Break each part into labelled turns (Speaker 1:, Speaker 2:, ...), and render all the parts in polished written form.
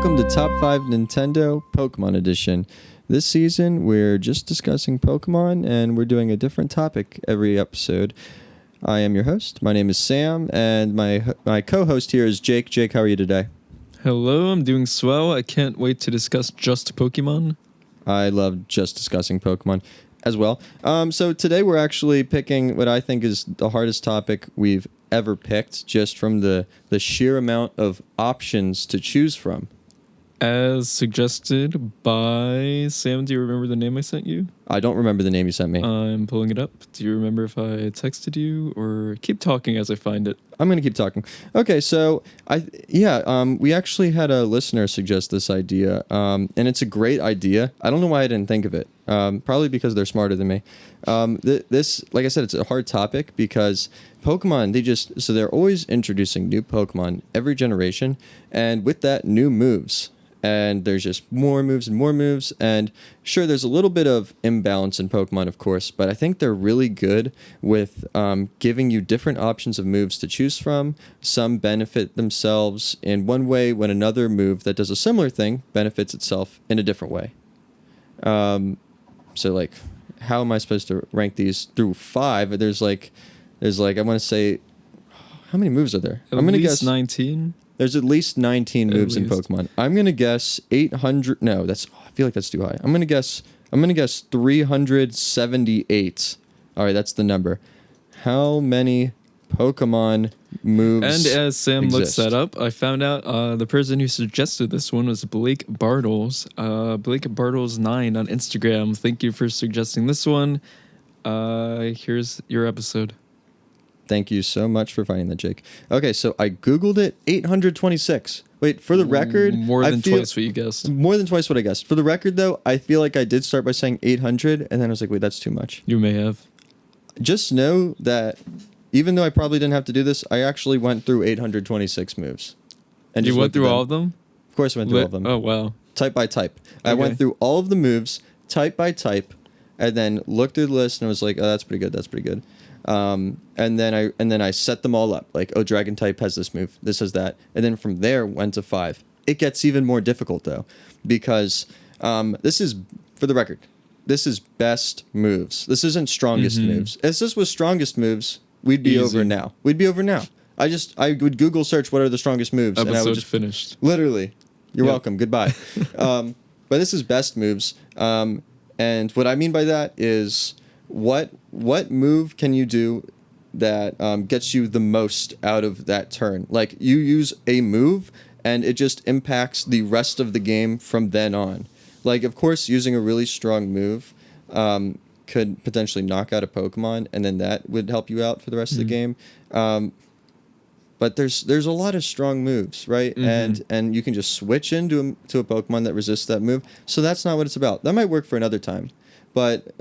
Speaker 1: Welcome to Top 5 Nintendo Pokemon Edition. This season, we're just discussing Pokemon, and we're doing a different topic every episode. I am your host. My name is Sam, and my co-host here is Jake. Jake, how are you today?
Speaker 2: Hello, I'm doing swell. I can't wait to discuss just Pokemon.
Speaker 1: I love just discussing Pokemon as well. So today we're actually picking what I think is the hardest topic we've ever picked, just from the sheer amount of options to choose from.
Speaker 2: As suggested by Sam, do you remember the name I sent you?
Speaker 1: I don't remember the name you sent me.
Speaker 2: I'm pulling it up. Do you remember if I texted you, or keep talking as I find it?
Speaker 1: I'm going to keep talking. Okay, so we actually had a listener suggest this idea, and it's a great idea. I don't know why I didn't think of it. Probably because they're smarter than me. This, like I said, it's a hard topic because Pokemon, they're always introducing new Pokemon every generation, and with that, new moves. And there's just more moves and more moves. And sure, there's a little bit of imbalance in Pokemon, of course, but I think they're really good with giving you different options of moves to choose from. Some benefit themselves in one way when another move that does a similar thing benefits itself in a different way. So, like, how am I supposed to rank these through 5? There's I want to say, how many moves are there?
Speaker 2: I'm going to guess 19.
Speaker 1: There's at least 19 moves in Pokemon. I'm gonna guess 800. No, I feel like that's too high. I'm gonna guess 378. All right, that's the number. How many Pokemon moves?
Speaker 2: And as Sam
Speaker 1: exist?
Speaker 2: looks that up, I found out the person who suggested this one was Blake Bartles. Blake Bartles 9 on Instagram. Thank you for suggesting this one. Here's your episode.
Speaker 1: Thank you so much for finding that, Jake. Okay, so I Googled it, 826. Wait, for the record...
Speaker 2: More than twice what you guessed.
Speaker 1: More than twice what I guessed. For the record, though, I feel like I did start by saying 800, and then I was like, wait, that's too much.
Speaker 2: You may have.
Speaker 1: Just know that even though I probably didn't have to do this, I actually went through 826 moves. And
Speaker 2: you went through all of them?
Speaker 1: Of course I went through all of them.
Speaker 2: Oh, wow.
Speaker 1: Type by type. I went through all of the moves, type by type, and then looked through the list and was like, oh, that's pretty good, that's pretty good. And then I set them all up. Like, oh, Dragon type has this move, this has that. And then from there went to 5. It gets even more difficult, though, because this is, for the record, this is best moves. This isn't strongest moves. If this was strongest moves, we'd be over now. We'd be over now. I would Google search what are the strongest moves.
Speaker 2: Episode
Speaker 1: and I would just
Speaker 2: finished.
Speaker 1: Literally. You're welcome. Goodbye. But this is best moves. And what I mean by that is what move can you do that gets you the most out of that turn? Like, you use a move and it just impacts the rest of the game from then on. Like, of course, using a really strong move could potentially knock out a Pokemon, and then that would help you out for the rest of the game. But there's a lot of strong moves, right? And you can just switch into a Pokemon that resists that move. So that's not what it's about. That might work for another time. But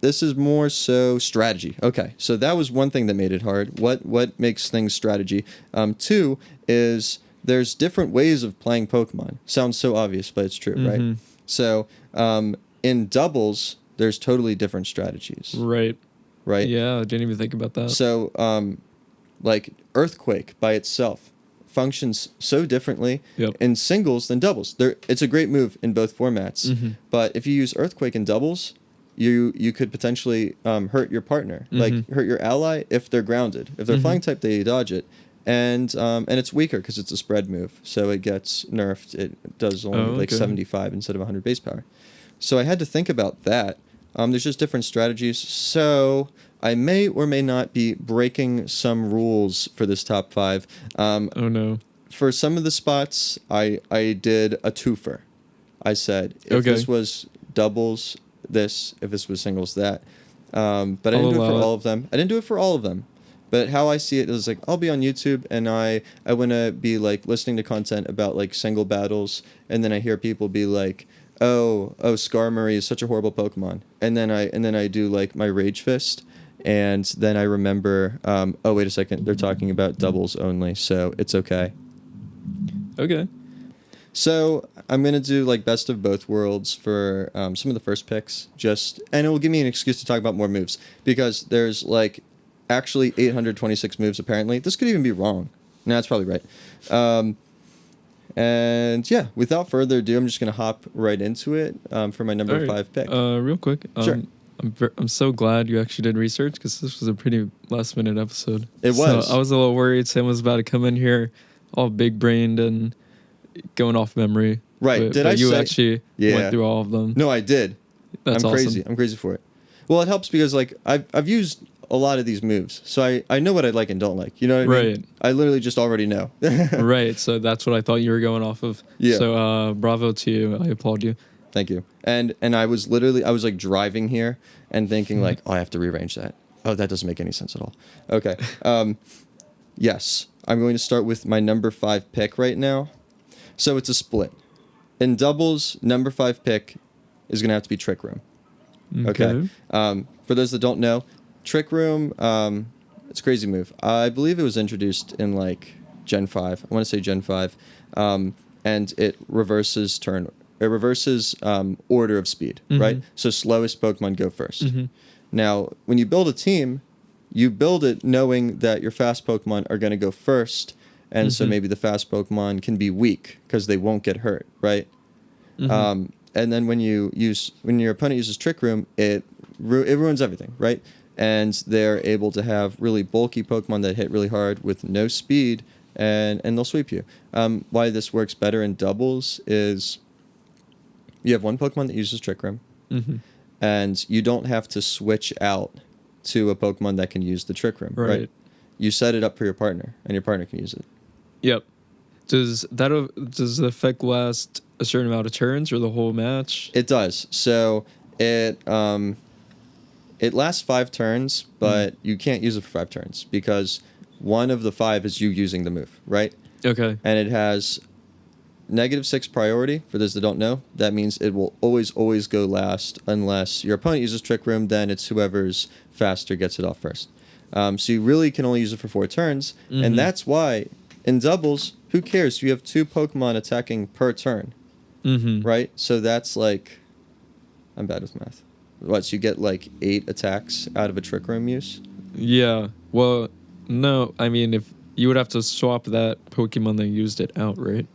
Speaker 1: this is more so strategy. Okay, so that was one thing that made it hard. What makes things strategy? 2 is there's different ways of playing Pokemon. Sounds so obvious, but it's true, right? So in doubles, there's totally different strategies.
Speaker 2: Right. Yeah, I didn't even think about that.
Speaker 1: So like Earthquake by itself functions so differently in singles than doubles. It's a great move in both formats. But if you use Earthquake in doubles, you could potentially hurt your partner, like hurt your ally if they're grounded. If they're flying type, they dodge it, and it's weaker because it's a spread move, so it gets nerfed. It does only 75 instead of 100 base power. So I had to think about that. There's just different strategies. So I may or may not be breaking some rules for this top 5.
Speaker 2: Oh no!
Speaker 1: For some of the spots, I did a twofer. I said if this was doubles, this, if this was singles, that. But I didn't do it for all of them. I didn't do it for all of them. But how I see it is, like, I'll be on YouTube and I want to be like listening to content about like single battles, and then I hear people be like, oh, Skarmory is such a horrible Pokemon, and then I do like my Rage Fist, and then I remember, oh, wait a second, they're talking about doubles only, so it's okay.
Speaker 2: Okay.
Speaker 1: So I'm going to do like best of both worlds for some of the first picks, and it will give me an excuse to talk about more moves, because there's like actually 826 moves apparently. This could even be wrong. No, that's probably right. And yeah, without further ado, I'm just gonna hop right into it for my number
Speaker 2: All right.
Speaker 1: 5 pick.
Speaker 2: Real quick.
Speaker 1: Sure.
Speaker 2: I'm so glad you actually did research because this was a pretty last minute episode.
Speaker 1: It was.
Speaker 2: So I was a little worried Sam was about to come in here all big brained and going off memory.
Speaker 1: Right.
Speaker 2: But you actually went through all of them.
Speaker 1: No, I did.
Speaker 2: That's
Speaker 1: I'm
Speaker 2: awesome.
Speaker 1: crazy. I'm crazy for it. Well, it helps because like I've used a lot of these moves, so I know what I like and don't like. You know what I mean?
Speaker 2: Right.
Speaker 1: I literally just already know.
Speaker 2: Right. So that's what I thought you were going off of.
Speaker 1: Yeah.
Speaker 2: So bravo to you. I applaud you.
Speaker 1: Thank you. And I was like driving here and thinking like, oh, I have to rearrange that. Oh, that doesn't make any sense at all. Okay. Yes, I'm going to start with my number 5 pick right now. So it's a split. In doubles, number 5 pick is going to have to be Trick Room. Okay. For those that don't know, Trick Room, it's a crazy move. I believe it was introduced in like Gen 5. I want to say Gen 5. And it reverses order of speed, right? So slowest Pokemon go first. Now, when you build a team, you build it knowing that your fast Pokemon are going to go first, and so maybe the fast Pokemon can be weak because they won't get hurt, right? And then when your opponent uses Trick Room, it ruins everything, right? And they're able to have really bulky Pokemon that hit really hard with no speed, and they'll sweep you. Why this works better in doubles is you have one Pokemon that uses Trick Room, and you don't have to switch out to a Pokemon that can use the Trick Room, right? You set it up for your partner, and your partner can use it.
Speaker 2: Yep. Does the effect last a certain amount of turns or the whole match?
Speaker 1: It does. So it lasts 5 turns, but you can't use it for 5 turns because one of the 5 is you using the move, right?
Speaker 2: Okay.
Speaker 1: And it has -6 priority. For those that don't know, that means it will always go last unless your opponent uses Trick Room. Then it's whoever's faster gets it off first. So you really can only use it for 4 turns, and that's why in doubles, who cares? You have 2 Pokemon attacking per turn, right? So that's like, I'm bad with math. What? So you get like 8 attacks out of a Trick Room use?
Speaker 2: Yeah. Well, no. I mean, if you would have to swap that Pokemon that used it out, right?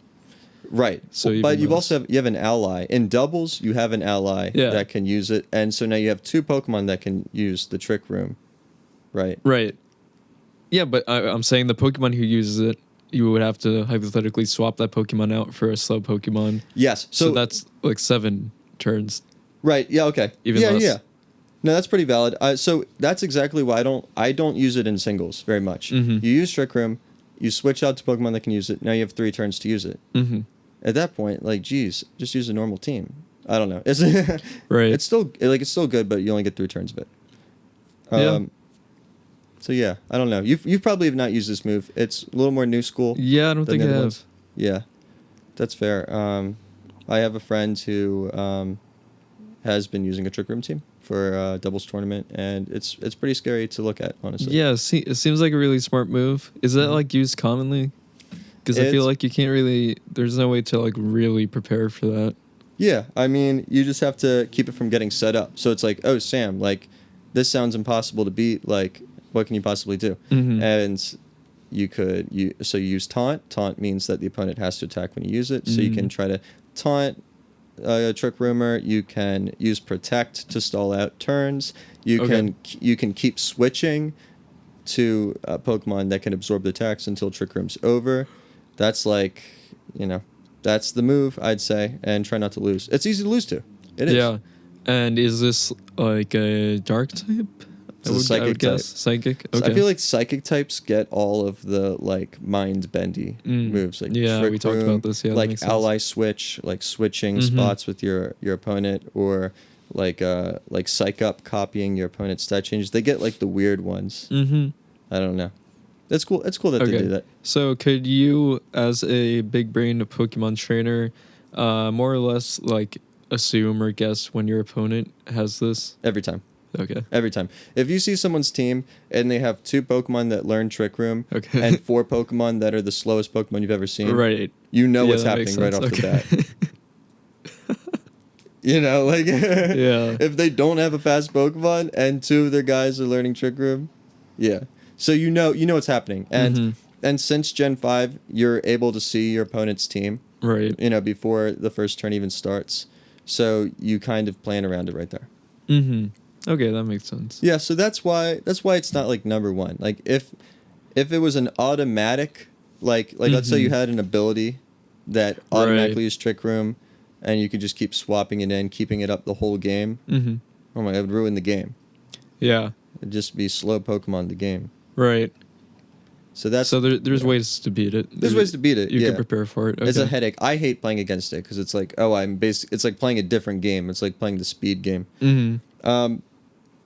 Speaker 1: Right.
Speaker 2: So
Speaker 1: but you also have an ally. In doubles, you have an ally that can use it, and so now you have 2 Pokemon that can use the Trick Room, right?
Speaker 2: Right. Yeah, but I'm saying the Pokemon who uses it, you would have to hypothetically swap that Pokemon out for a slow Pokemon.
Speaker 1: Yes.
Speaker 2: So that's like 7 turns.
Speaker 1: Right. Yeah. Okay.
Speaker 2: Even less.
Speaker 1: Yeah. No, that's pretty valid. So that's exactly why I don't use it in singles very much. You use Trick Room, you switch out to Pokemon that can use it. Now you have 3 turns to use it. At that point, like, geez, just use a normal team. I don't know.
Speaker 2: Right.
Speaker 1: It's still good, but you only get 3 turns of it. So yeah, I don't know. You've probably have not used this move. It's a little more new school.
Speaker 2: Yeah, I don't think I have.
Speaker 1: Ones. Yeah, that's fair. I have a friend who has been using a Trick Room team for a doubles tournament, and it's pretty scary to look at, honestly.
Speaker 2: Yeah, it seems like a really smart move. Is that like used commonly? Because I feel like you can't really. There's no way to like really prepare for that.
Speaker 1: Yeah, I mean, you just have to keep it from getting set up. So it's like, oh, Sam, like, this sounds impossible to beat. Like, what can you possibly do? And you use taunt. Taunt means that the opponent has to attack when you use it. So you can try to taunt a Trick Roomer. You can use protect to stall out turns. You can keep switching to Pokemon that can absorb the attacks until Trick Room's over. That's like, that's the move, I'd say, and try not to lose. It's easy to lose to. It is.
Speaker 2: Yeah. And is this like a dark type?
Speaker 1: It's a psychic type.
Speaker 2: Psychic?
Speaker 1: So
Speaker 2: Okay.
Speaker 1: I feel like psychic types get all of the like mind bendy moves. Like Trick
Speaker 2: we talked
Speaker 1: Room,
Speaker 2: about this. Yeah,
Speaker 1: like ally switch, like switching spots with your opponent, or like psych up, copying your opponent's stat changes. They get like the weird ones. I don't know. It's cool. It's cool that they do that.
Speaker 2: So could you, as a big brain Pokemon trainer, more or less like assume or guess when your opponent has this?
Speaker 1: Every time.
Speaker 2: Okay.
Speaker 1: Every time. If you see someone's team and they have 2 Pokemon that learn Trick Room and 4 Pokemon that are the slowest Pokemon you've ever seen,
Speaker 2: right?
Speaker 1: You know what's happening right off the bat. If they don't have a fast Pokemon and 2 of their guys are learning Trick Room, so you know what's happening. And since Gen 5, you're able to see your opponent's team
Speaker 2: Right.
Speaker 1: Before the first turn even starts. So you kind of plan around it right there.
Speaker 2: Mm-hmm. Okay, that makes sense.
Speaker 1: Yeah, so that's why it's not like number one. Like if it was an automatic, like let's say you had an ability that automatically used Trick Room, and you could just keep swapping it in, keeping it up the whole game.
Speaker 2: Mm-hmm.
Speaker 1: Oh my, it would ruin the game.
Speaker 2: Yeah.
Speaker 1: It'd just be slow Pokemon the game.
Speaker 2: Right.
Speaker 1: So
Speaker 2: there's ways to beat it.
Speaker 1: There's ways to beat it.
Speaker 2: You can prepare for it. Okay.
Speaker 1: It's a headache. I hate playing against it because it's like, it's like playing a different game. It's like playing the speed game.
Speaker 2: Mm-hmm.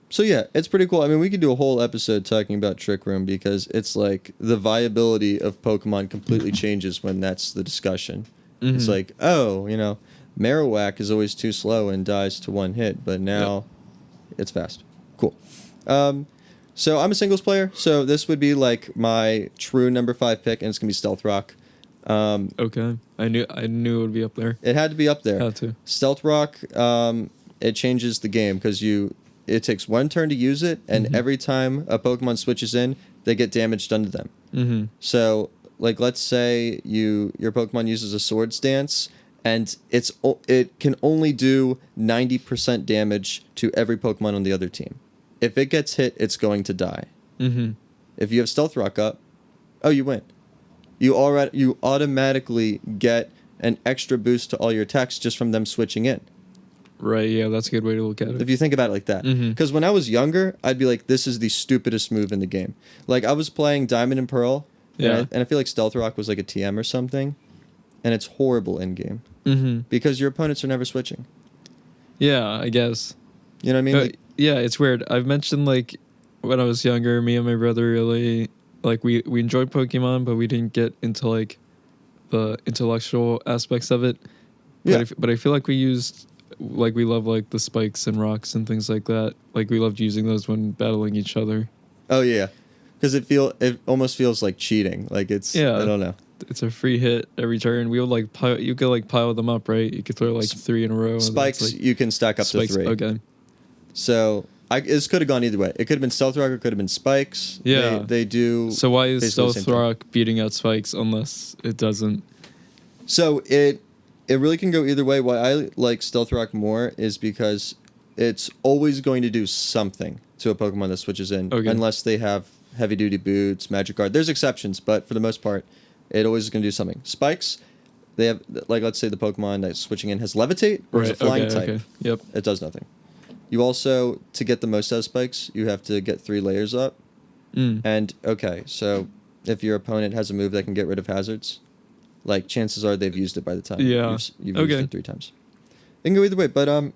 Speaker 1: So yeah, it's pretty cool. I mean, we could do a whole episode talking about Trick Room because it's like the viability of Pokemon completely changes when that's the discussion. Mm-hmm. It's like, Marowak is always too slow and dies to one hit, but now it's fast. Cool. So I'm a singles player, so this would be like my true number 5 pick, and it's gonna be Stealth Rock.
Speaker 2: Okay, I knew it would be up there.
Speaker 1: It had to be up there.
Speaker 2: Had to.
Speaker 1: Stealth Rock, it changes the game because it takes one turn to use it, and every time a Pokemon switches in, they get damage done to them. Mm-hmm. So, like, let's say your Pokemon uses a Swords Dance, and it can only do 90% damage to every Pokemon on the other team. If it gets hit, it's going to die. Mm-hmm. If you have Stealth Rock up, you win. You automatically get an extra boost to all your attacks just from them switching in.
Speaker 2: Right, yeah, that's a good way to look at it.
Speaker 1: If you think about it like that. Because when I was younger, I'd be like, this is the stupidest move in the game. Like, I was playing Diamond and Pearl, and I feel like Stealth Rock was like a TM or something, and it's horrible in-game. Mm-hmm. Because your opponents are never switching.
Speaker 2: Yeah, I guess.
Speaker 1: You know what I mean?
Speaker 2: Yeah, it's weird. I've mentioned, like, when I was younger, me and my brother really, like, we enjoyed Pokemon, but we didn't get into, like, the intellectual aspects of it. But I feel like we love like the spikes and rocks and things like that. Like we loved using those when battling each other. Oh yeah,
Speaker 1: because it almost feels like cheating. Like I don't know.
Speaker 2: It's a free hit every turn. We would you could pile them up, right? You could throw like 3 in a row.
Speaker 1: Spikes you can stack up to 3.
Speaker 2: Okay.
Speaker 1: So this could have gone either way. It could have been Stealth Rock. Or it could have been Spikes.
Speaker 2: Yeah.
Speaker 1: They do.
Speaker 2: So why is Stealth Rock beating out Spikes unless it doesn't?
Speaker 1: So it really can go either way. Why I like Stealth Rock more is because it's always going to do something to a Pokemon that switches in, unless they have heavy duty boots, Magic Guard. There's exceptions, but for the most part, it always is going to do something. Spikes, they have, like, let's say the Pokemon that's switching in has Levitate or is a flying type. Okay.
Speaker 2: Yep.
Speaker 1: It does nothing. You also, to get the most out of Spikes, you have to get 3 layers up. And so if your opponent has a move that can get rid of hazards, like, chances are they've used it by the time you've used it 3 times. It can go either way, but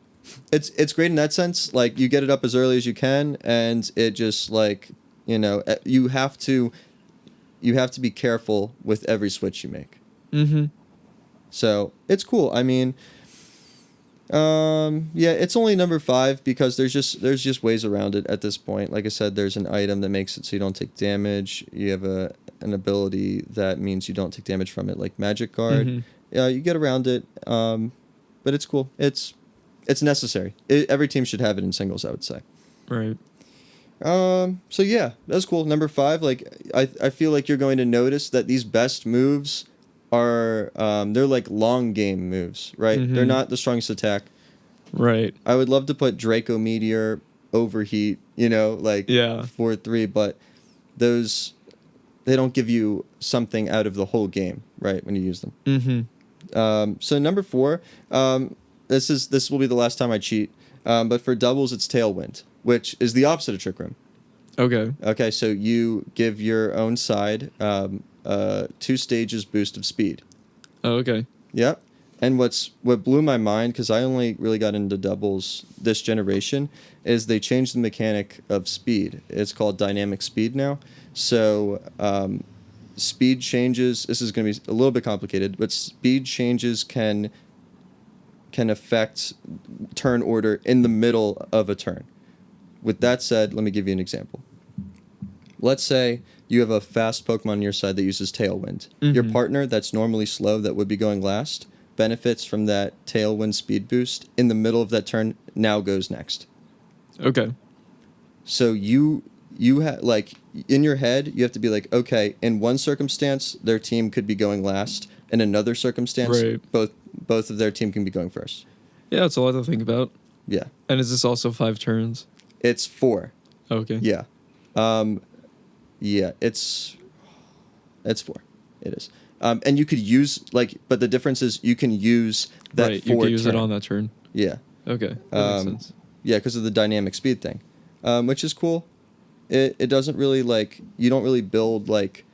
Speaker 1: it's great in that sense. Like, you get it up as early as you can, and it just, like, you have to be careful with every switch you make. Mm-hmm. So it's cool. I mean, it's only number 5 because there's just ways around it at this point. Like I said, there's an item that makes it so you don't take damage. You have an ability that means you don't take damage from it, like Magic Guard. Mm-hmm. Yeah, you get around it, but it's cool. It's necessary. Every team should have it in singles, I would say.
Speaker 2: Right.
Speaker 1: So yeah, that's cool. Number 5, like I feel like you're going to notice that these best moves are they're like long game moves, right? Mm-hmm. They're not the strongest attack.
Speaker 2: Right.
Speaker 1: I would love to put Draco Meteor, Overheat, 4-3, but those, they don't give you something out of the whole game, right, when you use them. Mm-hmm. So number 4, this will be the last time I cheat, but for doubles it's Tailwind, which is the opposite of Trick Room. Okay, so you give your own side 2 stages boost of speed.
Speaker 2: Oh, okay.
Speaker 1: Yep. And what blew my mind, because I only really got into doubles this generation, is they changed the mechanic of speed. It's called dynamic speed now. So speed changes, this is going to be a little bit complicated, but speed changes can affect turn order in the middle of a turn. With that said, let me give you an example. Let's say you have a fast Pokemon on your side that uses Tailwind. Mm-hmm. Your partner that's normally slow, that would be going last, benefits from that Tailwind speed boost in the middle of that turn, now goes next.
Speaker 2: Okay.
Speaker 1: So you have, like, in your head, you have to be like, okay, in one circumstance, their team could be going last, in another circumstance,
Speaker 2: Right.
Speaker 1: both of their team can be going first.
Speaker 2: Yeah, that's a lot to think about.
Speaker 1: Yeah.
Speaker 2: And is this also 5 turns?
Speaker 1: It's 4.
Speaker 2: Okay.
Speaker 1: Yeah. Yeah, it's 4. It is. And you could use, like, but the difference is you can use that
Speaker 2: Right,
Speaker 1: 4
Speaker 2: you can use
Speaker 1: turn.
Speaker 2: it on that turn.
Speaker 1: Yeah.
Speaker 2: Okay, that makes sense.
Speaker 1: Yeah, because of the dynamic speed thing, which is cool. It doesn't really, like, you don't really build, like,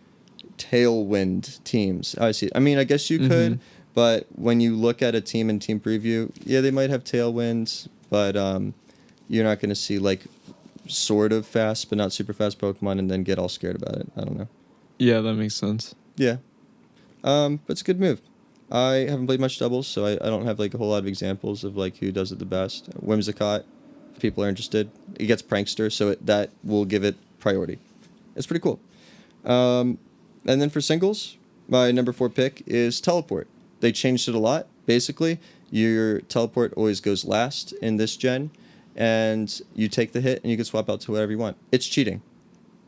Speaker 1: tailwind teams. I see. I mean, I guess you could, but when you look at a team in team preview, yeah, they might have tailwinds, but you're not going to see, like, sort of fast but not super fast Pokemon and then get all scared about it. I don't know.
Speaker 2: Yeah, that makes sense.
Speaker 1: Yeah. But it's a good move. I haven't played much doubles, so I don't have, like, a whole lot of examples of, like, who does it the best. Whimsicott, if people are interested. It gets Prankster, so that will give it priority. It's pretty cool. And then for singles, my number 4 pick is Teleport. They changed it a lot. Basically, your Teleport always goes last in this gen, and you take the hit and you can swap out to whatever you want. It's cheating.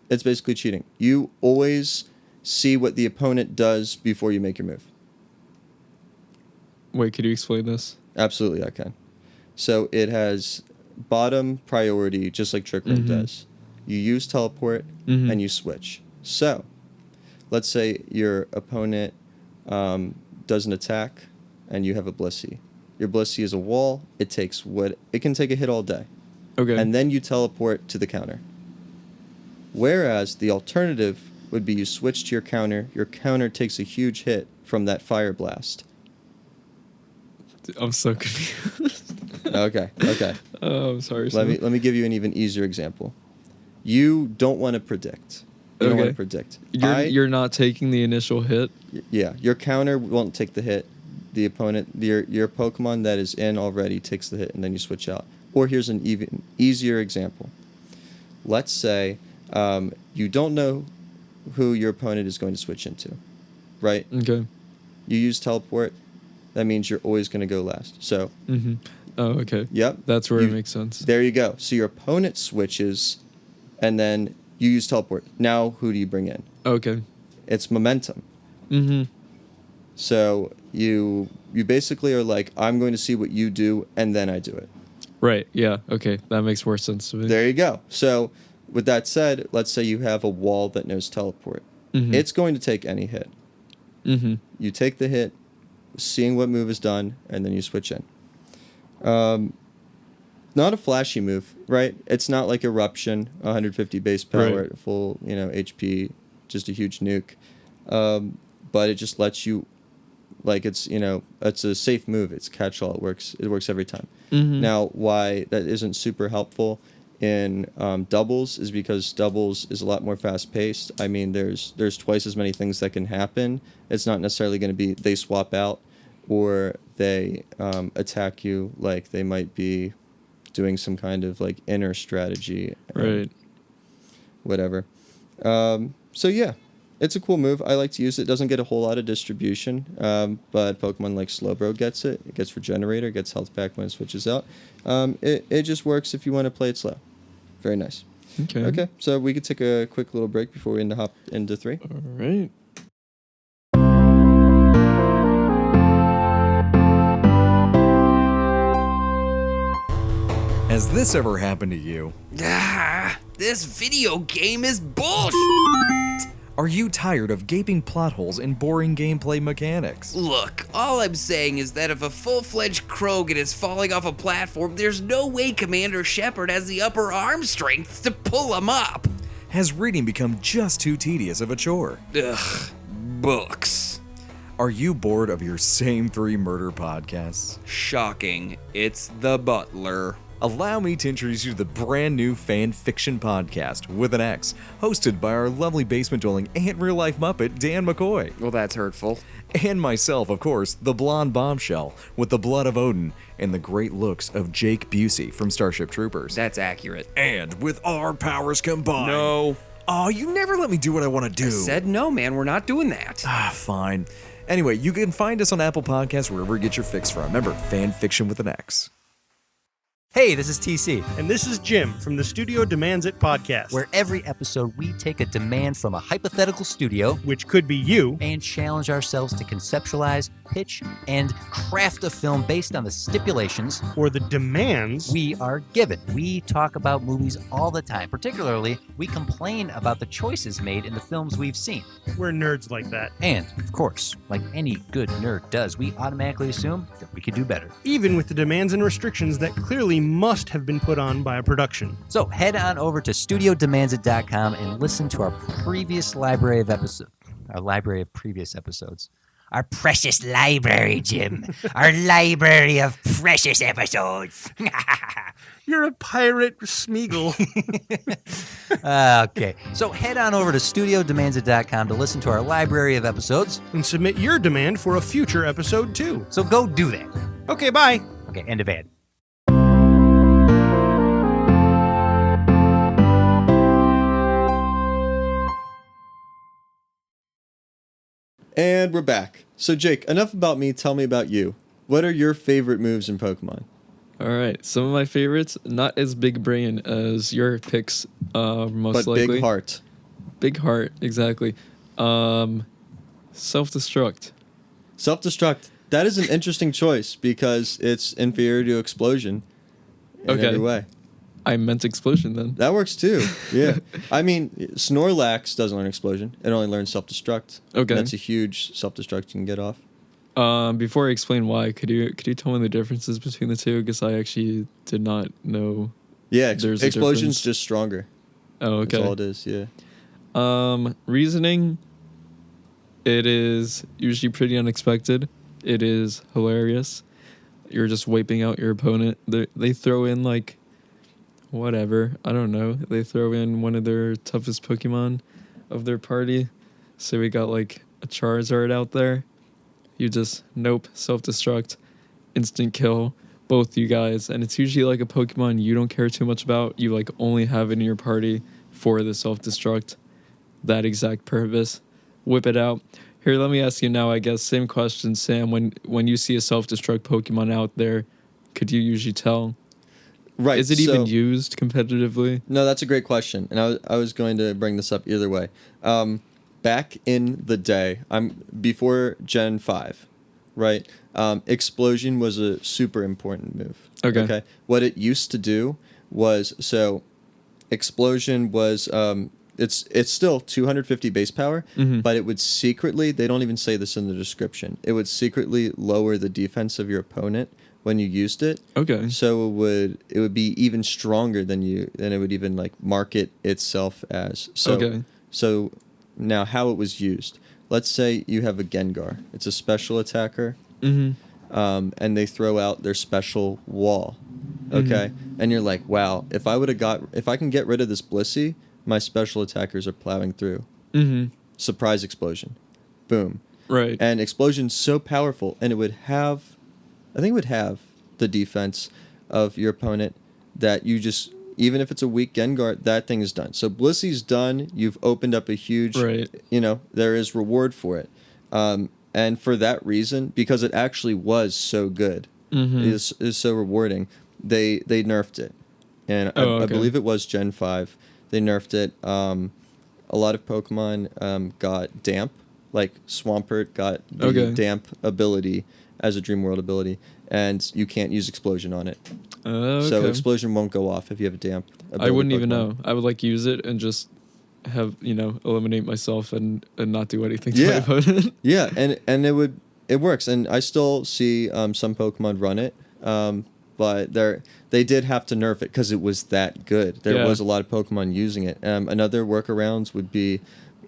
Speaker 1: It's basically cheating. You always see what the opponent does before you make your move.
Speaker 2: Wait, could you explain this?
Speaker 1: Absolutely, I can. So it has bottom priority, just like Trick Room does. You use Teleport and you switch. So let's say your opponent does an attack and you have a Blissey. Your Blissey is a wall. It can take a hit all day.
Speaker 2: Okay.
Speaker 1: And then you teleport to the counter. Whereas the alternative would be you switch to your counter takes a huge hit from that Fire Blast.
Speaker 2: I'm so confused.
Speaker 1: Okay.
Speaker 2: Oh, I'm sorry.
Speaker 1: Let me give you an even easier example. You don't want to predict. You don't want to predict.
Speaker 2: You're not taking the initial hit?
Speaker 1: Yeah, your counter won't take the hit. The opponent, your Pokemon that is in already takes the hit, and then you switch out. Or here's an even easier example. Let's say you don't know who your opponent is going to switch into, right?
Speaker 2: Okay.
Speaker 1: You use Teleport. That means you're always going to go last. So.
Speaker 2: Oh, okay.
Speaker 1: Yep.
Speaker 2: That's where it makes sense.
Speaker 1: There you go. So your opponent switches, and then you use Teleport. Now who do you bring in?
Speaker 2: Okay.
Speaker 1: It's momentum. So you basically are like, I'm going to see what you do, and then I do it.
Speaker 2: Right. Yeah. Okay. That makes more sense to me.
Speaker 1: There you go. So with that said, let's say you have a wall that knows Teleport. It's going to take any hit. You take the hit, seeing what move is done, and then you switch in. Not a flashy move, right? It's not like Eruption, 150 base power,
Speaker 2: Right.
Speaker 1: full, HP, just a huge nuke. But it just lets you, like, it's a safe move. It's catch-all. It works every time. Now, why that isn't super helpful in doubles is because doubles is a lot more fast-paced. I mean, there's twice as many things that can happen. It's not necessarily going to be they swap out or they attack you, like they might be doing some kind of, like, inner strategy.
Speaker 2: Right.
Speaker 1: Whatever. So, yeah. It's a cool move. I like to use it. It doesn't get a whole lot of distribution, but Pokemon like Slowbro gets it. It gets Regenerator, gets health back when it switches out. It just works if you want to play it slow. Very nice. Okay, so we could take a quick little break before we hop into 3.
Speaker 2: All right.
Speaker 3: Has this ever happened to you?
Speaker 4: This video game is bullshit!
Speaker 3: Are you tired of gaping plot holes and boring gameplay mechanics?
Speaker 4: Look, all I'm saying is that if a full-fledged Krogan is falling off a platform, there's no way Commander Shepard has the upper arm strength to pull him up.
Speaker 3: Has reading become just too tedious of a chore?
Speaker 4: Ugh, books.
Speaker 3: Are you bored of your same 3 murder podcasts?
Speaker 4: Shocking. It's The Butler.
Speaker 3: Allow me to introduce you to the brand new fan fiction podcast, with an X, hosted by our lovely basement-dwelling and real-life Muppet, Dan McCoy.
Speaker 4: Well, that's hurtful.
Speaker 3: And myself, of course, the blonde bombshell, with the blood of Odin, and the great looks of Jake Busey from Starship Troopers.
Speaker 4: That's accurate.
Speaker 3: And with our powers combined...
Speaker 4: No.
Speaker 3: Oh, you never let me do what I want to do.
Speaker 4: I said no, man. We're not doing that.
Speaker 3: Fine. Anyway, you can find us on Apple Podcasts, wherever you get your fix from. Remember, fan fiction with an X.
Speaker 5: Hey, this is TC,
Speaker 6: And this is Jim from the Studio Demands It podcast,
Speaker 5: where every episode we take a demand from a hypothetical studio
Speaker 6: which could be you,
Speaker 5: and challenge ourselves to conceptualize, pitch, and craft a film based on the stipulations
Speaker 6: or the demands
Speaker 5: we are given. We talk about movies all the time. Particularly, we complain about the choices made in the films we've seen.
Speaker 6: We're nerds like that.
Speaker 5: And, of course, like any good nerd does, we automatically assume that we could do better.
Speaker 6: Even with the demands and restrictions that clearly must have been put on by a production.
Speaker 5: So head on over to studiodemandsit.com and listen to our previous library of episodes. Our library of previous episodes. Our precious library, Jim. Our library of precious episodes.
Speaker 6: You're a pirate, Smeagol.
Speaker 5: Okay, so head on over to studiodemandsit.com to listen to our library of episodes.
Speaker 6: And submit your demand for a future episode, too.
Speaker 5: So go do that.
Speaker 6: Okay, bye.
Speaker 5: Okay, end of ad.
Speaker 1: And we're back. So Jake, enough about me. Tell me about you. What are your favorite moves in Pokemon?
Speaker 2: All right, some of my favorites, not as big brain as your picks, most
Speaker 1: But
Speaker 2: likely.
Speaker 1: big heart.
Speaker 2: Big heart, exactly. Self-destruct.
Speaker 1: Self-destruct. That is an interesting choice because it's inferior to explosion in
Speaker 2: Okay.
Speaker 1: every way.
Speaker 2: I meant explosion then.
Speaker 1: That works too. Yeah. I mean, Snorlax doesn't learn explosion. It only learns self-destruct.
Speaker 2: Okay.
Speaker 1: That's a huge self-destruct you can get off.
Speaker 2: Before I explain why, could you tell me the differences between the two? Because I actually did not know.
Speaker 1: Yeah,
Speaker 2: There's a
Speaker 1: explosion's
Speaker 2: difference.
Speaker 1: just stronger.
Speaker 2: Oh, okay.
Speaker 1: That's all it is, yeah.
Speaker 2: Reasoning. It is usually pretty unexpected. It is hilarious. You're just wiping out your opponent. They throw in like, whatever. I don't know. They throw in one of their toughest Pokemon of their party. So we got like a Charizard out there. You just, nope, self-destruct, instant kill, both you guys. And it's usually like a Pokemon you don't care too much about. You like only have it in your party for the self-destruct, that exact purpose. Whip it out. Here, let me ask you now, I guess, same question, Sam. When you see a self-destruct Pokemon out there, could you usually tell?
Speaker 1: Right.
Speaker 2: Is it even used competitively?
Speaker 1: No, that's a great question. And I was going to bring this up either way. Back in the day, before Gen 5, right? Explosion was a super important move.
Speaker 2: Okay.
Speaker 1: What it used to do was, explosion was, it's still 250 base power, but it would secretly, they don't even say this in the description, it would secretly lower the defense of your opponent when you used it.
Speaker 2: Okay.
Speaker 1: So it would be even stronger than it would even like market itself as. So,
Speaker 2: Okay.
Speaker 1: So now how it was used. Let's say you have a Gengar. It's a special attacker. And they throw out their special wall. Okay. And you're like, wow, if I can get rid of this Blissey, my special attackers are plowing through. Surprise explosion. Boom.
Speaker 2: Right.
Speaker 1: And explosion's so powerful, and it would have the defense of your opponent that you just, even if it's a weak Gengar, that thing is done. So Blissey's done. You've opened up a huge,
Speaker 2: Right.
Speaker 1: There is reward for it. And for that reason, because it actually was so good, it is so rewarding, they nerfed it. And I believe it was Gen 5. They nerfed it. A lot of Pokemon got damp, like Swampert got the damp ability as a Dream World ability, and you can't use explosion on it. So explosion won't go off if you have a damp ability.
Speaker 2: I wouldn't even
Speaker 1: Pokemon.
Speaker 2: know. I would like use it and just have, eliminate myself and not do anything to my opponent.
Speaker 1: Yeah, and it works, and I still see some Pokemon run it, but they did have to nerf it because it was that good. There was a lot of Pokemon using it. Another workarounds would be,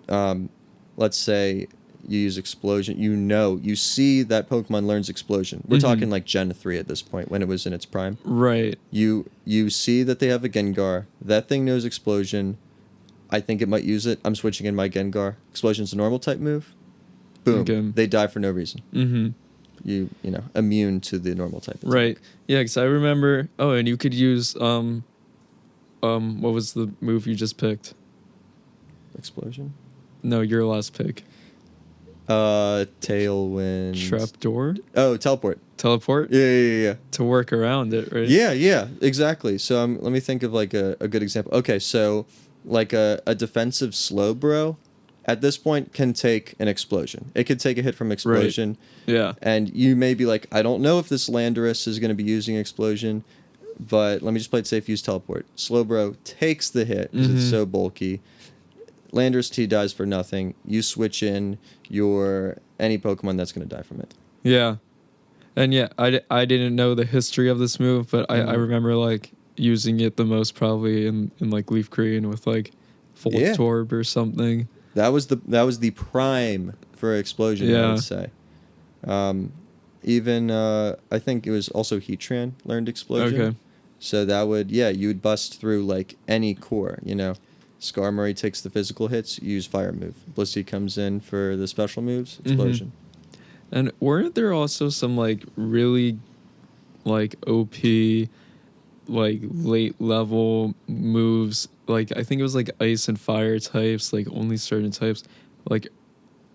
Speaker 1: let's say you use explosion. You see that Pokemon learns explosion. We're talking like Gen 3 at this point when it was in its prime.
Speaker 2: Right.
Speaker 1: You see that they have a Gengar. That thing knows explosion. I think it might use it. I'm switching in my Gengar. Explosion's a normal type move. Boom.
Speaker 2: Okay.
Speaker 1: They die for no reason. You immune to the normal type. Attack.
Speaker 2: Right. Yeah, because I remember. Oh, and you could use what was the move you just picked?
Speaker 1: Explosion.
Speaker 2: No, your last pick.
Speaker 1: Tailwind.
Speaker 2: Trapdoor?
Speaker 1: Oh, teleport.
Speaker 2: Teleport?
Speaker 1: Yeah.
Speaker 2: To work around it, right?
Speaker 1: Yeah, exactly. So let me think of like a good example. Okay, so like a defensive slow bro at this point can take an explosion. It could take a hit from explosion.
Speaker 2: Right. Yeah.
Speaker 1: And you may be like, I don't know if this Landorus is going to be using explosion, but let me just play it safe, use teleport. Slow bro takes the hit because it's so bulky. Landorus T dies for nothing. You switch in your any Pokemon that's going to die from it.
Speaker 2: Yeah. And yeah, I didn't know the history of this move, but I remember like using it the most probably in like Leaf Green with like Full Torb or something.
Speaker 1: That was the prime for explosion, I would say. Even I think it was also Heatran learned explosion.
Speaker 2: Okay.
Speaker 1: So that would you would bust through like any core, you know. Skarmory takes the physical hits, you use fire move. Blissey comes in for the special moves, explosion.
Speaker 2: And weren't there also some like really like OP like late level moves? Like I think it was like ice and fire types, like only certain types. Like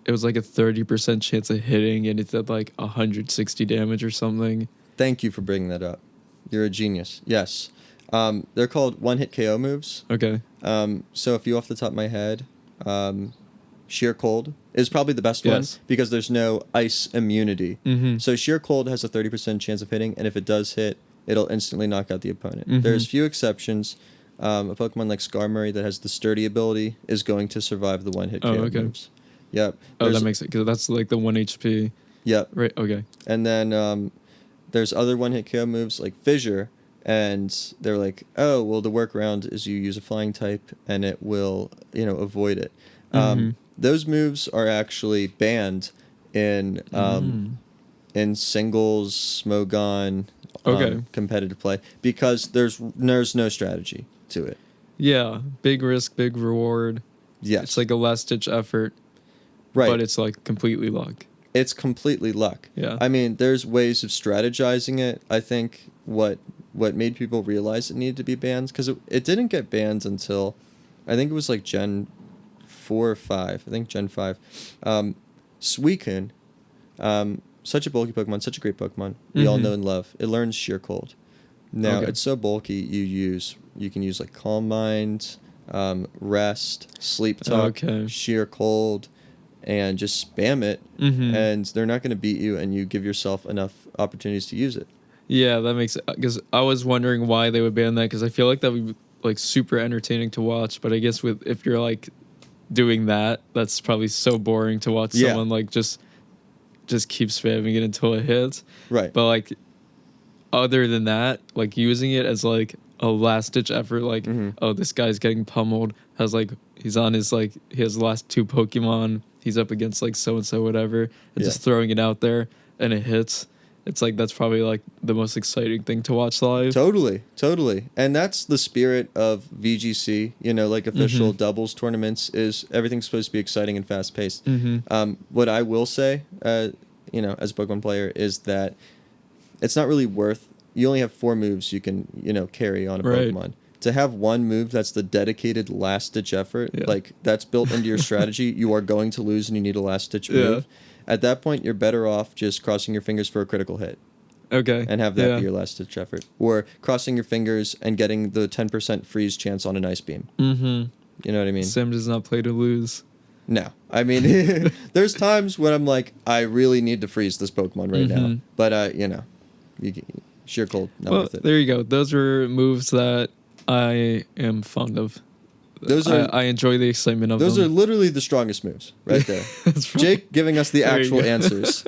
Speaker 2: it was like a 30% chance of hitting and it did like 160 damage or something.
Speaker 1: Thank you for bringing that up. You're a genius. Yes. They're called one-hit KO moves.
Speaker 2: Okay.
Speaker 1: So if you off the top of my head, Sheer Cold is probably the best one because there's no ice immunity. So Sheer Cold has a 30% chance of hitting, and if it does hit, it'll instantly knock out the opponent. There's few exceptions. A Pokemon like Skarmory that has the Sturdy ability is going to survive the one-hit KO moves. Yep.
Speaker 2: Oh, that makes it, because that's like the 1 HP.
Speaker 1: Yep.
Speaker 2: Right, okay.
Speaker 1: And then there's other one-hit KO moves like Fissure, and they're like, oh, well, the workaround is you use a flying type, and it will, avoid it. Those moves are actually banned in singles, Smogon, competitive play because there's no strategy to it.
Speaker 2: Yeah, big risk, big reward.
Speaker 1: Yes.
Speaker 2: It's like a last-ditch effort.
Speaker 1: Right.
Speaker 2: But it's like completely luck.
Speaker 1: It's completely luck.
Speaker 2: Yeah.
Speaker 1: I mean, there's ways of strategizing it. I think what made people realize it needed to be banned, because it didn't get banned until, I think it was like Gen 4 or 5. I think Gen 5. Suicune, such a bulky Pokemon, such a great Pokemon. We all know and love. It learns Sheer Cold. Now, it's so bulky, you can use like Calm Mind, Rest, Sleep Talk, Sheer Cold, and just spam it, and they're not going to beat you, and you give yourself enough opportunities to use it.
Speaker 2: Yeah, that makes it, because I was wondering why they would ban that, because I feel like that would be like super entertaining to watch, but I guess if you're like doing that, that's probably so boring to watch someone like just keep spamming it until it hits. Right. But like other than that, like using it as like a last ditch effort, like oh, this guy's getting pummeled, he's on his he has the last 2 Pokemon, he's up against like so and so whatever, and just throwing it out there and it hits. It's like that's probably like the most exciting thing to watch live. Totally.
Speaker 1: And that's the spirit of VGC, like official doubles tournaments, is everything's supposed to be exciting and fast paced. What I will say, as a Pokemon player, is that it's not really worth, you only have 4 moves you can, carry on a Pokemon. To have one move that's the dedicated last ditch effort, like that's built into your strategy, you are going to lose and you need a last ditch move. At that point, you're better off just crossing your fingers for a critical hit. Okay. And have that be your last ditch effort. Or crossing your fingers and getting the 10% freeze chance on an Ice Beam. You know what I mean?
Speaker 2: Sim does not play to lose.
Speaker 1: No. I mean, there's times when I'm like, I really need to freeze this Pokemon right now. But, Sheer Cold, not worth it.
Speaker 2: There you go. Those were moves that I am fond of. I enjoy the excitement of
Speaker 1: those
Speaker 2: them.
Speaker 1: Those are literally the strongest moves right there. Jake giving us the actual answers.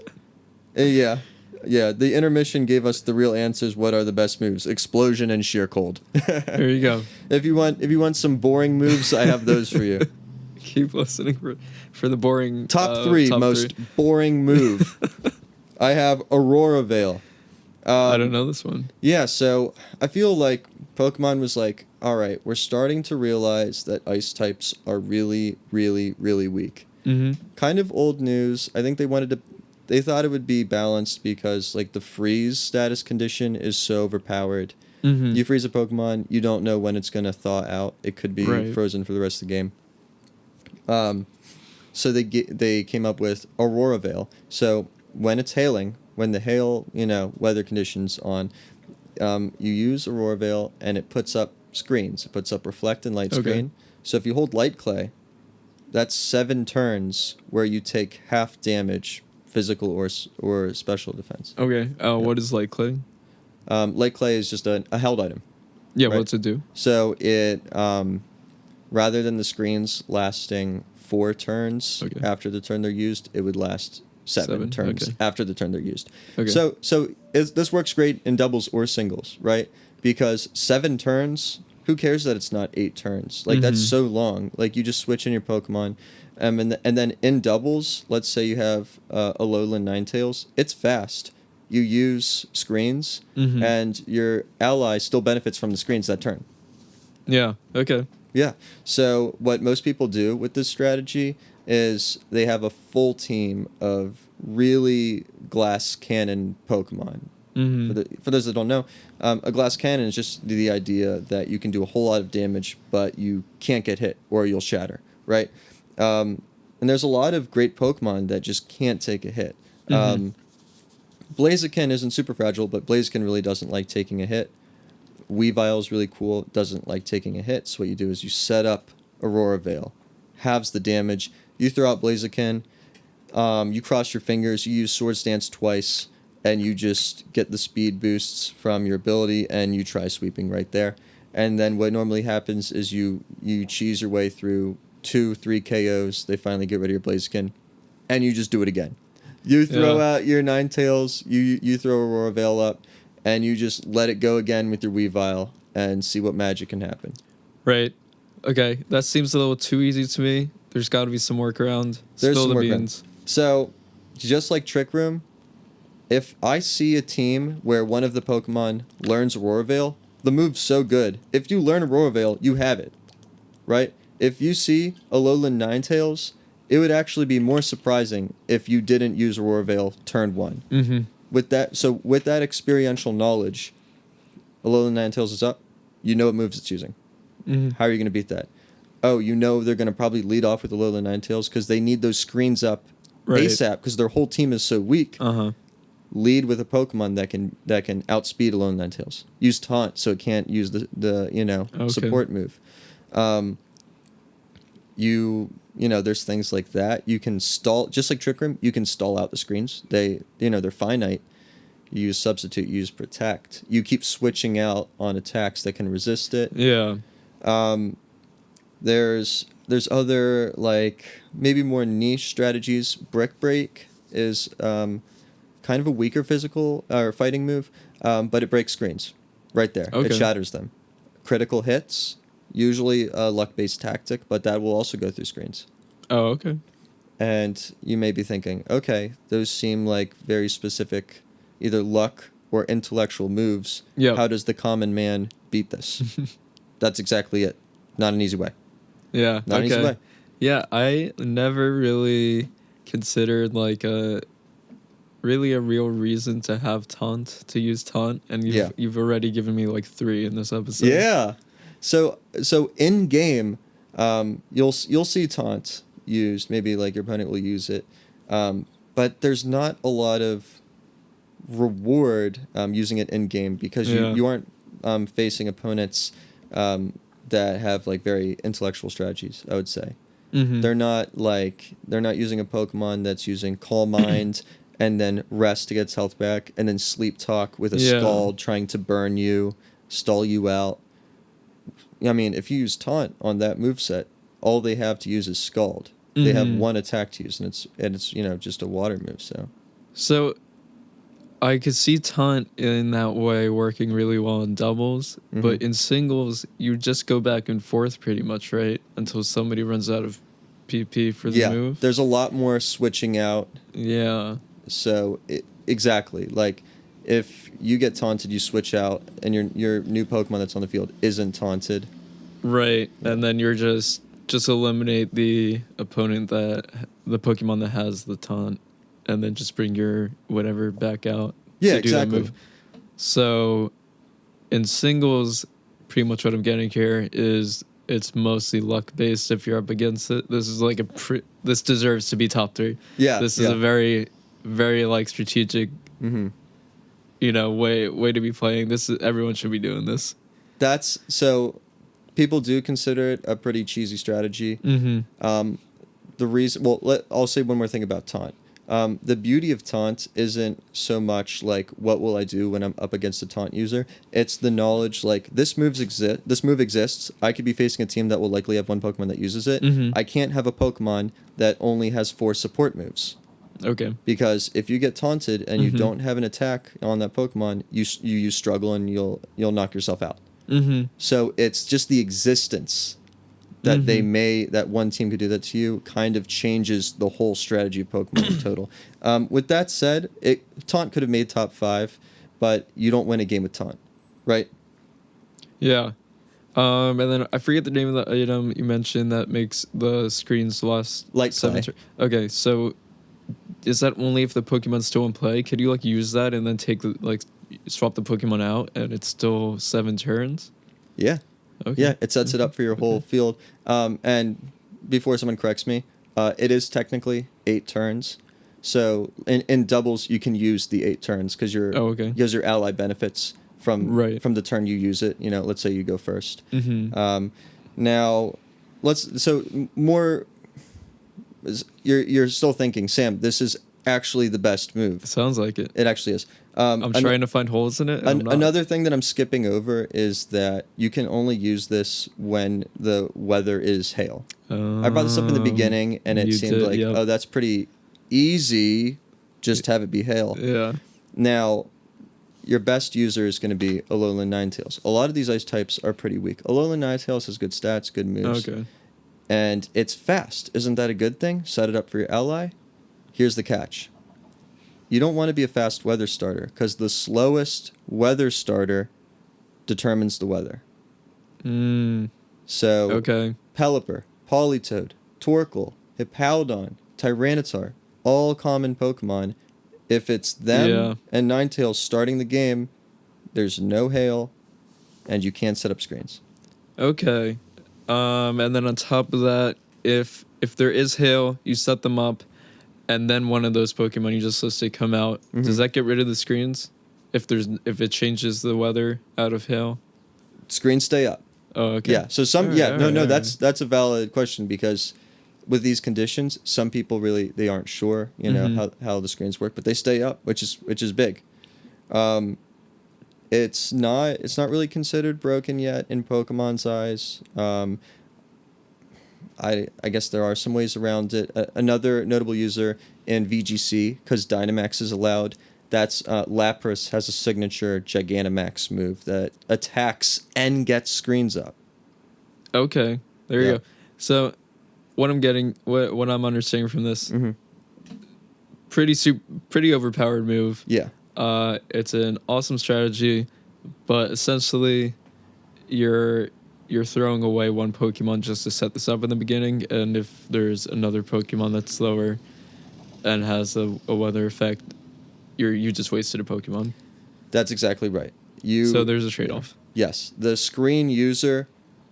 Speaker 1: Yeah. The intermission gave us the real answers. What are the best moves? Explosion and Sheer Cold.
Speaker 2: There you go.
Speaker 1: If you want some boring moves, I have those for you.
Speaker 2: Keep listening for the boring
Speaker 1: top 3 most boring move. I have Aurora Veil.
Speaker 2: I don't know this one.
Speaker 1: Yeah, so I feel like Pokemon was like, all right, we're starting to realize that ice types are really, really, really weak. Kind of old news. I think they thought it would be balanced because like the freeze status condition is so overpowered. You freeze a Pokemon, you don't know when it's going to thaw out. It could be frozen for the rest of the game. So they came up with Aurora Veil. So when it's hailing, when the hail, weather conditions on, you use Aurora Veil and it puts up screens. It puts up reflect and light screen. So if you hold light clay, that's 7 turns where you take half damage, physical or special defense.
Speaker 2: Okay. What is light clay?
Speaker 1: Light clay is just a held item.
Speaker 2: Yeah,
Speaker 1: right?
Speaker 2: what's it do?
Speaker 1: So it, rather than the screens lasting 4 turns after the turn they're used, it would last 7 turns after the turn they're used. Okay. So this works great in doubles or singles, right? Because 7 turns, who cares that it's not 8 turns? Like, that's so long. Like, you just switch in your Pokemon. And then in doubles, let's say you have a Lowland Ninetales, it's fast. You use screens, and your ally still benefits from the screens that turn.
Speaker 2: Yeah, okay.
Speaker 1: Yeah. So what most people do with this strategy is they have a full team of really glass cannon Pokemon. For those that don't know, a glass cannon is just the idea that you can do a whole lot of damage, but you can't get hit or you'll shatter, right? And there's a lot of great Pokemon that just can't take a hit. Blaziken isn't super fragile, but Blaziken really doesn't like taking a hit. Weavile is really cool, doesn't like taking a hit. So what you do is you set up Aurora Veil, halves the damage. You throw out Blaziken, you cross your fingers, you use Swords Dance twice, and you just get the speed boosts from your ability, and you try sweeping right there. And then what normally happens is you cheese your way through 2-3 KOs. They finally get rid of your Blaziken, and you just do it again. You throw out your Ninetales, you throw Aurora Veil up, and you just let it go again with your Weavile and see what magic can happen.
Speaker 2: Right. Okay, that seems a little too easy to me. There's got to be some workaround.
Speaker 1: There's
Speaker 2: Spill
Speaker 1: some
Speaker 2: the
Speaker 1: workaround.
Speaker 2: beans.
Speaker 1: So, just like Trick Room, if I see a team where one of the Pokemon learns Aurora Veil, the move's so good. If you learn Aurora Veil, you have it, right? If you see a Alolan Ninetales, it would actually be more surprising if you didn't use Aurora Veil turn 1. With that experiential knowledge, Alolan Ninetales is up. You know what moves it's using. How are you going to beat that? Oh, you know they're going to probably lead off with Alolan Ninetales because they need those screens up ASAP because their whole team is so weak. Lead with a Pokemon that can outspeed Alolan Ninetales. Use Taunt so it can't use the support move. There's things like that. You can stall, just like Trick Room, you can stall out the screens. They're finite. You use Substitute, you use Protect. You keep switching out on attacks that can resist it.
Speaker 2: Yeah.
Speaker 1: There's other, like, maybe more niche strategies. Brick Break is kind of a weaker physical or fighting move, but it breaks screens right there. It shatters them. Critical hits, usually a luck-based tactic, but that will also go through screens.
Speaker 2: Oh, okay.
Speaker 1: And you may be thinking, okay, those seem like very specific, either luck or intellectual moves.
Speaker 2: Yep.
Speaker 1: How does the common man beat this? That's exactly it. Not an easy way.
Speaker 2: Yeah.
Speaker 1: Not an easy way.
Speaker 2: Yeah, I never really considered like a real reason to have to use taunt, and you've already given me like 3 in this episode.
Speaker 1: Yeah. So in game, you'll see taunt used. Maybe like your opponent will use it, but there's not a lot of reward using it in game because you aren't facing opponents that have like very intellectual strategies. I would say they're not using a Pokemon that's using Calm Mind and then rest to get its health back, and then Sleep Talk with a Scald trying to burn you, stall you out. I mean, if you use Taunt on that moveset, all they have to use is Scald. They have one attack to use, and it's just a water move. So
Speaker 2: I could see Taunt in that way working really well in doubles, but in singles, you just go back and forth pretty much, right? Until somebody runs out of PP for the move.
Speaker 1: There's a lot more switching out.
Speaker 2: Yeah.
Speaker 1: So exactly, like if you get taunted, you switch out, and your new Pokemon that's on the field isn't taunted.
Speaker 2: Right, and then you're just eliminate the opponent the Pokemon that has the taunt, and then just bring your whatever back out.
Speaker 1: Yeah,
Speaker 2: to do
Speaker 1: exactly.
Speaker 2: That move. So in singles, pretty much what I'm getting here is it's mostly luck based if you're up against it. This is like this deserves to be top 3.
Speaker 1: Yeah,
Speaker 2: This is
Speaker 1: yeah.
Speaker 2: a very, very like strategic, way to be playing. Everyone should be doing this.
Speaker 1: That's so. People do consider it a pretty cheesy strategy. The reason, I'll say one more thing about taunt. The beauty of taunt isn't so much like what will I do when I'm up against a taunt user. It's the knowledge like this move exists. I could be facing a team that will likely have one Pokemon that uses it. I can't have a Pokemon that only has 4 support moves.
Speaker 2: Okay.
Speaker 1: Because if you get taunted and you don't have an attack on that Pokemon, you use struggle and you'll knock yourself out. So it's just the existence that that one team could do that to you kind of changes the whole strategy of Pokemon in total. With that said, taunt could have made top 5, but you don't win a game with taunt, right?
Speaker 2: Yeah. And then I forget the name of the item you mentioned that makes the screens last
Speaker 1: Light
Speaker 2: 7
Speaker 1: play.
Speaker 2: Okay, so is that only if the Pokemon's still in play? Could you like use that and then swap the Pokemon out and it's still 7 turns?
Speaker 1: Yeah.
Speaker 2: Okay.
Speaker 1: Yeah, it sets it up for your whole field. And before someone corrects me, it is technically 8 turns. So in doubles, you can use the 8 turns because your ally benefits from the turn you use it. Let's say you go first. Now, you're still thinking, Sam, this is actually the best move.
Speaker 2: Sounds like it.
Speaker 1: It actually is.
Speaker 2: I'm trying to find holes in it.
Speaker 1: Another thing that I'm skipping over is that you can only use this when the weather is hail. I brought this up in the beginning, and it seemed oh, that's pretty easy. Just have it be hail.
Speaker 2: Yeah.
Speaker 1: Now, your best user is going to be Alolan Ninetales. A lot of these ice types are pretty weak. Alolan Ninetales has good stats, good moves.
Speaker 2: Okay.
Speaker 1: And it's fast. Isn't that a good thing? Set it up for your ally. Here's the catch. You don't want to be a fast weather starter because the slowest weather starter determines the weather. So, Pelipper, Politoed, Torkoal, Hippowdon, Tyranitar, all common Pokemon. If it's them and Ninetales starting the game, there's no hail, and you can't set up screens.
Speaker 2: Okay. And then on top of that, if there is hail, you set them up, and then one of those Pokemon you just listed come out. Does that get rid of the screens? If it changes the weather out of hail?
Speaker 1: Screens stay up.
Speaker 2: Oh, okay.
Speaker 1: Yeah. So that's a valid question because with these conditions, some people really they aren't sure, how the screens work, but they stay up, which is big. It's not really considered broken yet in Pokemon's eyes. I guess there are some ways around it. Another notable user in VGC, because Dynamax is allowed, that's Lapras has a signature Gigantamax move that attacks and gets screens up. Okay,
Speaker 2: there you go. So what I'm understanding from this, pretty overpowered move.
Speaker 1: Yeah.
Speaker 2: It's an awesome strategy, but essentially you're throwing away one Pokemon just to set this up in the beginning, and if there's another Pokemon that's slower and has a weather effect, you just wasted a Pokemon.
Speaker 1: That's exactly right.
Speaker 2: So there's a trade-off.
Speaker 1: Yes. The screen user,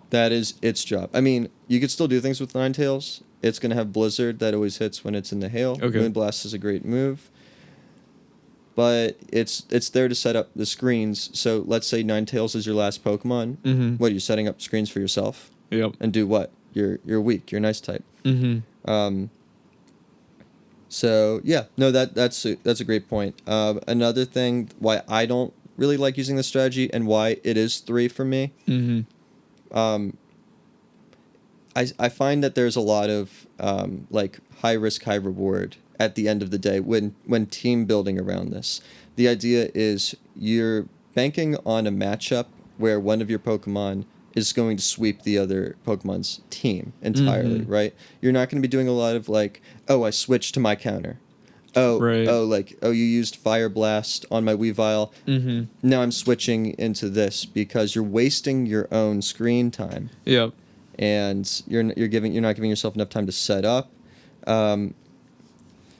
Speaker 1: that is its job. I mean, you could still do things with Ninetales. It's going to have Blizzard that always hits when it's in the hail.
Speaker 2: Okay.
Speaker 1: Moonblast is a great move. But it's there to set up the screens. So let's say Ninetales is your last Pokemon.
Speaker 2: Mm-hmm.
Speaker 1: What, are you setting up screens for yourself?
Speaker 2: Yep.
Speaker 1: And do what? You're weak. You're an ice type.
Speaker 2: Mm-hmm.
Speaker 1: So yeah, no, that's a great point. Another thing why I don't really like using this strategy and why it is 3 for me.
Speaker 2: Mm-hmm.
Speaker 1: I find that there's a lot of like high risk, high reward at the end of the day when team building around this. The idea is you're banking on a matchup where one of your Pokemon is going to sweep the other Pokemon's team entirely, right? You're not going to be doing a lot of like, oh, I switched to my counter. You used Fire Blast on my Weavile.
Speaker 2: Mm-hmm.
Speaker 1: Now I'm switching into this because you're wasting your own screen time.
Speaker 2: Yep.
Speaker 1: And you're not giving yourself enough time to set up.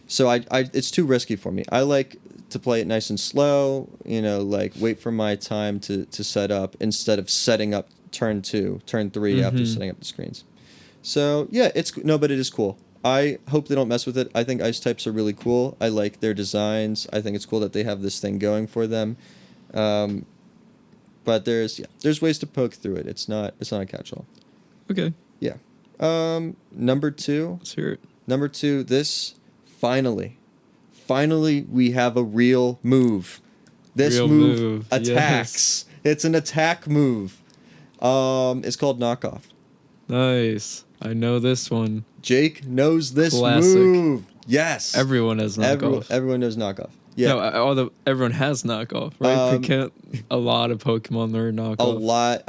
Speaker 1: So it's too risky for me. I like to play it nice and slow, like wait for my time to set up instead of setting up turn 2, turn 3 after setting up the screens. So yeah, but it is cool. I hope they don't mess with it. I think ice types are really cool. I like their designs. I think it's cool that they have this thing going for them. But there's ways to poke through it. It's not a catch-all.
Speaker 2: Okay.
Speaker 1: Yeah. Number 2.
Speaker 2: Let's hear it.
Speaker 1: Number 2. This finally we have a real move. This
Speaker 2: Real
Speaker 1: move attacks.
Speaker 2: yes.
Speaker 1: It's an attack move. It's called knockoff.
Speaker 2: Nice. I know this one.
Speaker 1: Jake knows this
Speaker 2: Classic.
Speaker 1: move. Yes.
Speaker 2: Everyone has knockoff.
Speaker 1: Everyone knows knockoff. Yeah.
Speaker 2: No, everyone has knockoff, right? A lot of Pokemon learn knockoff.
Speaker 1: A lot.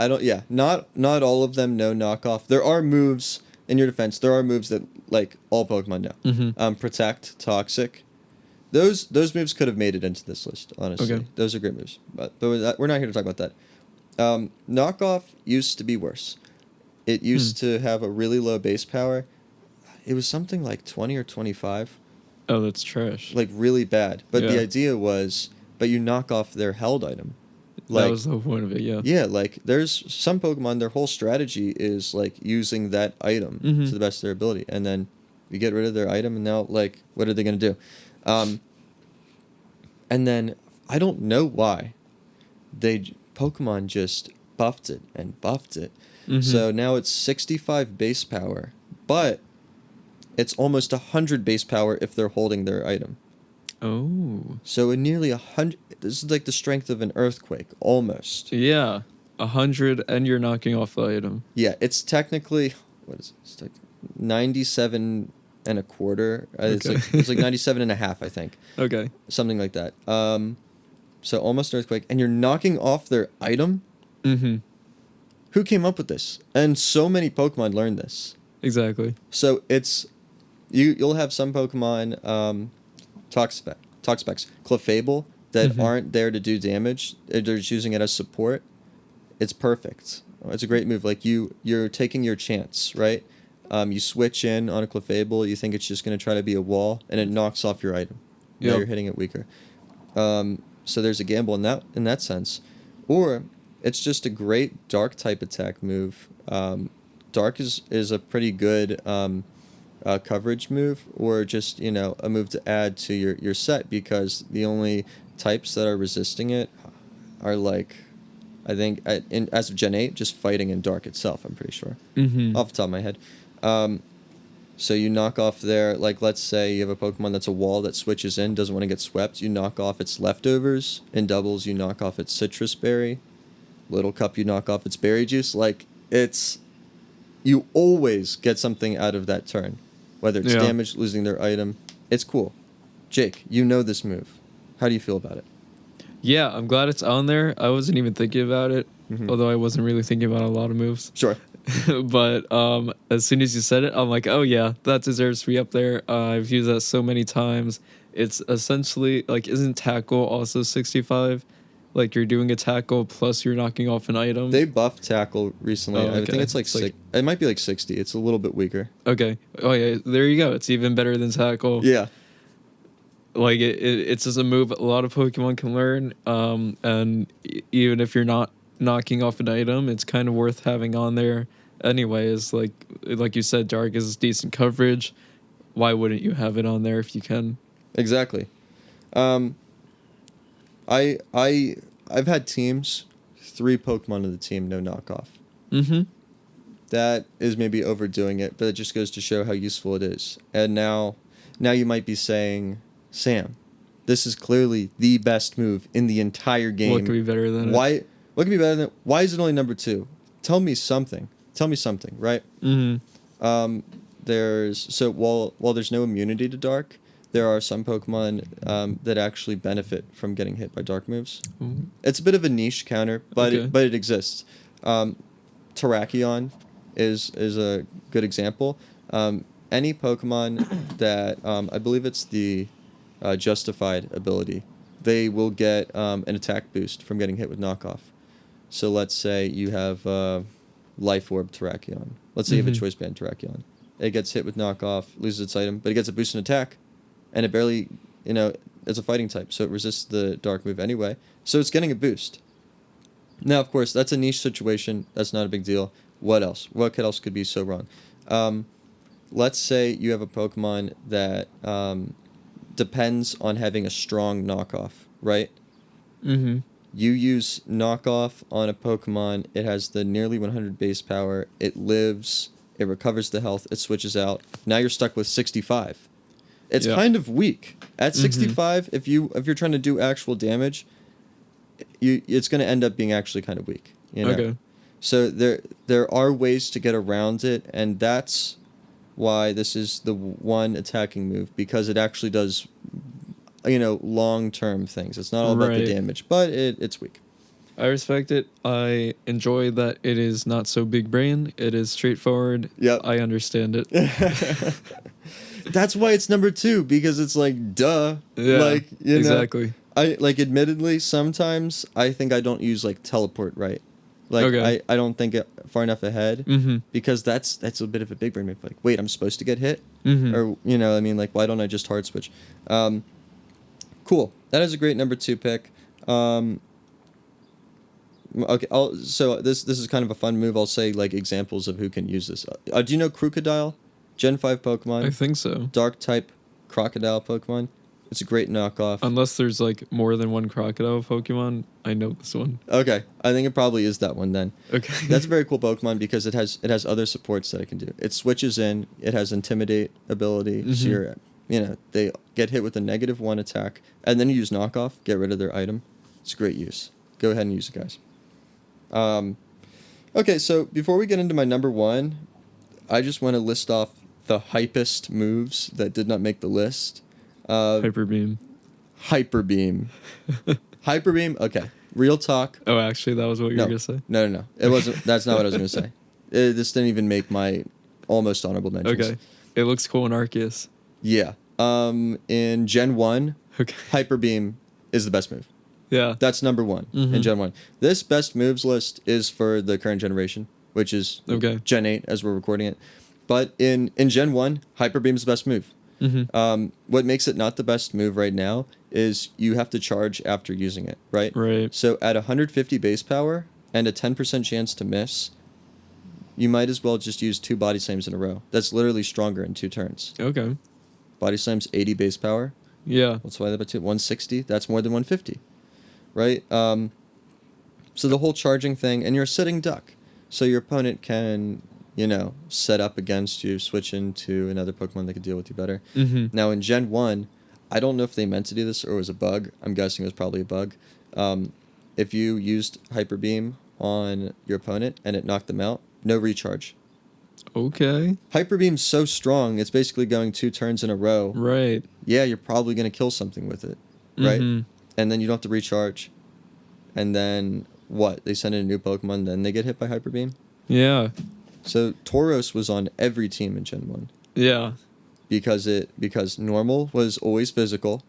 Speaker 1: Not all of them know knockoff. There are moves, in your defense, there are moves that like all Pokemon know.
Speaker 2: Mm-hmm.
Speaker 1: Protect, Toxic. Those moves could have made it into this list, honestly.
Speaker 2: Okay.
Speaker 1: Those are great moves. But we're not here to talk about that. Knockoff used to be worse. It used to have a really low base power. It was something like 20 or 25.
Speaker 2: Oh, that's trash.
Speaker 1: Like really bad. But the
Speaker 2: Yeah.
Speaker 1: idea was, you knock off their held item.
Speaker 2: That was the whole point of it, yeah.
Speaker 1: Yeah, like there's some Pokemon, their whole strategy is like using that item to the best of their ability. And then you get rid of their item and now like, what are they going to do? And then I don't know why Pokemon just buffed it and buffed it. So now it's 65 base power, but it's almost 100 base power if they're holding their item.
Speaker 2: Oh.
Speaker 1: So nearly 100. This is like the strength of an earthquake, almost.
Speaker 2: Yeah. 100 and you're knocking off the item.
Speaker 1: Yeah, it's technically, what is it? It's like 97 and a quarter. It's like 97 and a half, I think.
Speaker 2: Okay.
Speaker 1: Something like that. So almost an earthquake, and you're knocking off their item?
Speaker 2: Mm-hmm.
Speaker 1: Who came up with this? And so many Pokemon learned this.
Speaker 2: Exactly.
Speaker 1: So it's you'll have some Pokemon Toxapex, Clefable that aren't there to do damage. They're just using it as support. It's perfect. It's a great move. Like you're taking your chance, right? You switch in on a Clefable. You think it's just going to try to be a wall, and it knocks off your item. Yeah,
Speaker 2: Yep.
Speaker 1: you're hitting it weaker. So there's a gamble in that sense, or it's just a great dark type attack move. Dark is a pretty good coverage move, or just a move to add to your set, because the only types that are resisting it are like, I think as of Gen 8, just fighting in Dark itself. I'm pretty sure off the top of my head. So you knock off their, like, let's say you have a Pokemon that's a wall that switches in, doesn't want to get swept. You knock off its leftovers. In doubles, you knock off its citrus berry. Little Cup, you knock off its berry juice. Like, you always get something out of that turn. Whether it's damage, losing their item. It's cool. Jake, you know this move. How do you feel about it?
Speaker 2: Yeah, I'm glad it's on there. I wasn't even thinking about it, although I wasn't really thinking about a lot of moves.
Speaker 1: Sure.
Speaker 2: But as soon as you said it, I'm like, oh yeah, that deserves to be up there. I've used that so many times. It's essentially like, isn't tackle also 65? Like you're doing a tackle plus you're knocking off an item.
Speaker 1: They buffed tackle recently.
Speaker 2: Oh, okay.
Speaker 1: I think it's like, it might be like 60. It's a little bit weaker.
Speaker 2: Okay. Oh yeah, there you go. It's even better than tackle.
Speaker 1: Yeah.
Speaker 2: Like it's just a move a lot of Pokemon can learn. And even if you're not knocking off an item, it's kind of worth having on there. Anyway, is like you said, Dark is decent coverage. Why wouldn't you have it on there if you can?
Speaker 1: Exactly. I've had teams, 3 Pokemon of the team, no knockoff. That is maybe overdoing it, but it just goes to show how useful it is. And now you might be saying, Sam, this is clearly the best move in the entire game.
Speaker 2: What could be better than
Speaker 1: why?
Speaker 2: it?
Speaker 1: What could be better than it? Why is it only number 2? Tell me something. Right? While there's no immunity to Dark, there are some Pokemon that actually benefit from getting hit by Dark moves.
Speaker 2: Ooh.
Speaker 1: It's a bit of a niche counter, but
Speaker 2: Okay.
Speaker 1: it exists. Terrakion is a good example. Any Pokemon that I believe it's the Justified ability, they will get an attack boost from getting hit with knockoff. So let's say you have Life Orb Terrakion. Let's say you have a Choice Band Terrakion. It gets hit with knockoff, loses its item, but it gets a boost in attack, and it barely, it's a fighting type, so it resists the Dark move anyway. So it's getting a boost. Now, of course, that's a niche situation. That's not a big deal. What else? What else could be so wrong? Let's say you have a Pokemon that depends on having a strong knockoff, right?
Speaker 2: Mm-hmm.
Speaker 1: You use knockoff on a Pokemon. It has the nearly 100 base power. It lives. It recovers the health. It switches out. Now you're stuck with 65. It's kind of weak. At 65, if you're trying to do actual damage, it's going to end up being actually kind of weak. You know?
Speaker 2: Okay.
Speaker 1: So there are ways to get around it, and that's why this is the one attacking move, because it actually does, long-term things. It's not all about the damage, but it's weak.
Speaker 2: I respect it. I enjoy that it is not so big brain. It is straightforward.
Speaker 1: Yep.
Speaker 2: I understand it.
Speaker 1: That's why it's number 2, because it's like, duh.
Speaker 2: Yeah,
Speaker 1: like,
Speaker 2: exactly.
Speaker 1: Admittedly, sometimes I think I don't use like teleport right. Like I don't think it far enough ahead, because that's a bit of a big brain move. Like, wait, I'm supposed to get hit, or like, why don't I just hard switch? Cool. That is a great number 2 pick. Okay. So this is kind of a fun move. I'll say like examples of who can use this. Do you know Crocodile? Gen 5 Pokemon.
Speaker 2: I think so.
Speaker 1: Dark type crocodile Pokemon. It's a great knockoff.
Speaker 2: Unless there's like more than one crocodile Pokemon, I know this one.
Speaker 1: Okay, I think it probably is that one then.
Speaker 2: Okay.
Speaker 1: That's a very cool Pokemon because it has other supports that it can do. It switches in. It has Intimidate ability. So they get hit with a -1 attack, and then you use knockoff, get rid of their item. It's a great use. Go ahead and use it, guys. Okay, so before we get into my number 1, I just want to list off the hypest moves that did not make the list.
Speaker 2: Hyper Beam.
Speaker 1: Hyper Beam. Okay. Real talk.
Speaker 2: Oh, actually, that was what you were gonna say.
Speaker 1: No. It wasn't. That's not what I was gonna say. This didn't even make my almost honorable mentions.
Speaker 2: Okay. It looks cool in Arceus.
Speaker 1: Yeah. In Gen 1, Hyper Beam is the best move.
Speaker 2: Yeah.
Speaker 1: That's number 1 in Gen 1. This best moves list is for the current generation, which is Gen 8 as we're recording it. But in Gen 1, Hyper Beam is the best move. What makes it not the best move right now is you have to charge after using it, right?
Speaker 2: Right.
Speaker 1: So at 150 base power and a 10% chance to miss, you might as well just use 2 Body Slams in a row. That's literally stronger in 2 turns.
Speaker 2: Okay.
Speaker 1: Body Slam's 80 base power.
Speaker 2: Yeah.
Speaker 1: That's why they're about 160. That's more than 150, right? So the whole charging thing, and you're a sitting duck, so your opponent can set up against you, switch into another Pokemon that could deal with you better. Now in Gen 1, I don't know if they meant to do this or it was a bug. I'm guessing it was probably a bug. If you used Hyper Beam on your opponent and it knocked them out, no recharge.
Speaker 2: Okay.
Speaker 1: Hyper Beam's so strong, it's basically going 2 turns in a row.
Speaker 2: Right.
Speaker 1: Yeah, you're probably going to kill something with it, right? And then you don't have to recharge. And then what? They send in a new Pokemon, then they get hit by Hyper Beam?
Speaker 2: Yeah.
Speaker 1: So Tauros was on every team in Gen 1.
Speaker 2: Yeah.
Speaker 1: Because normal was always physical,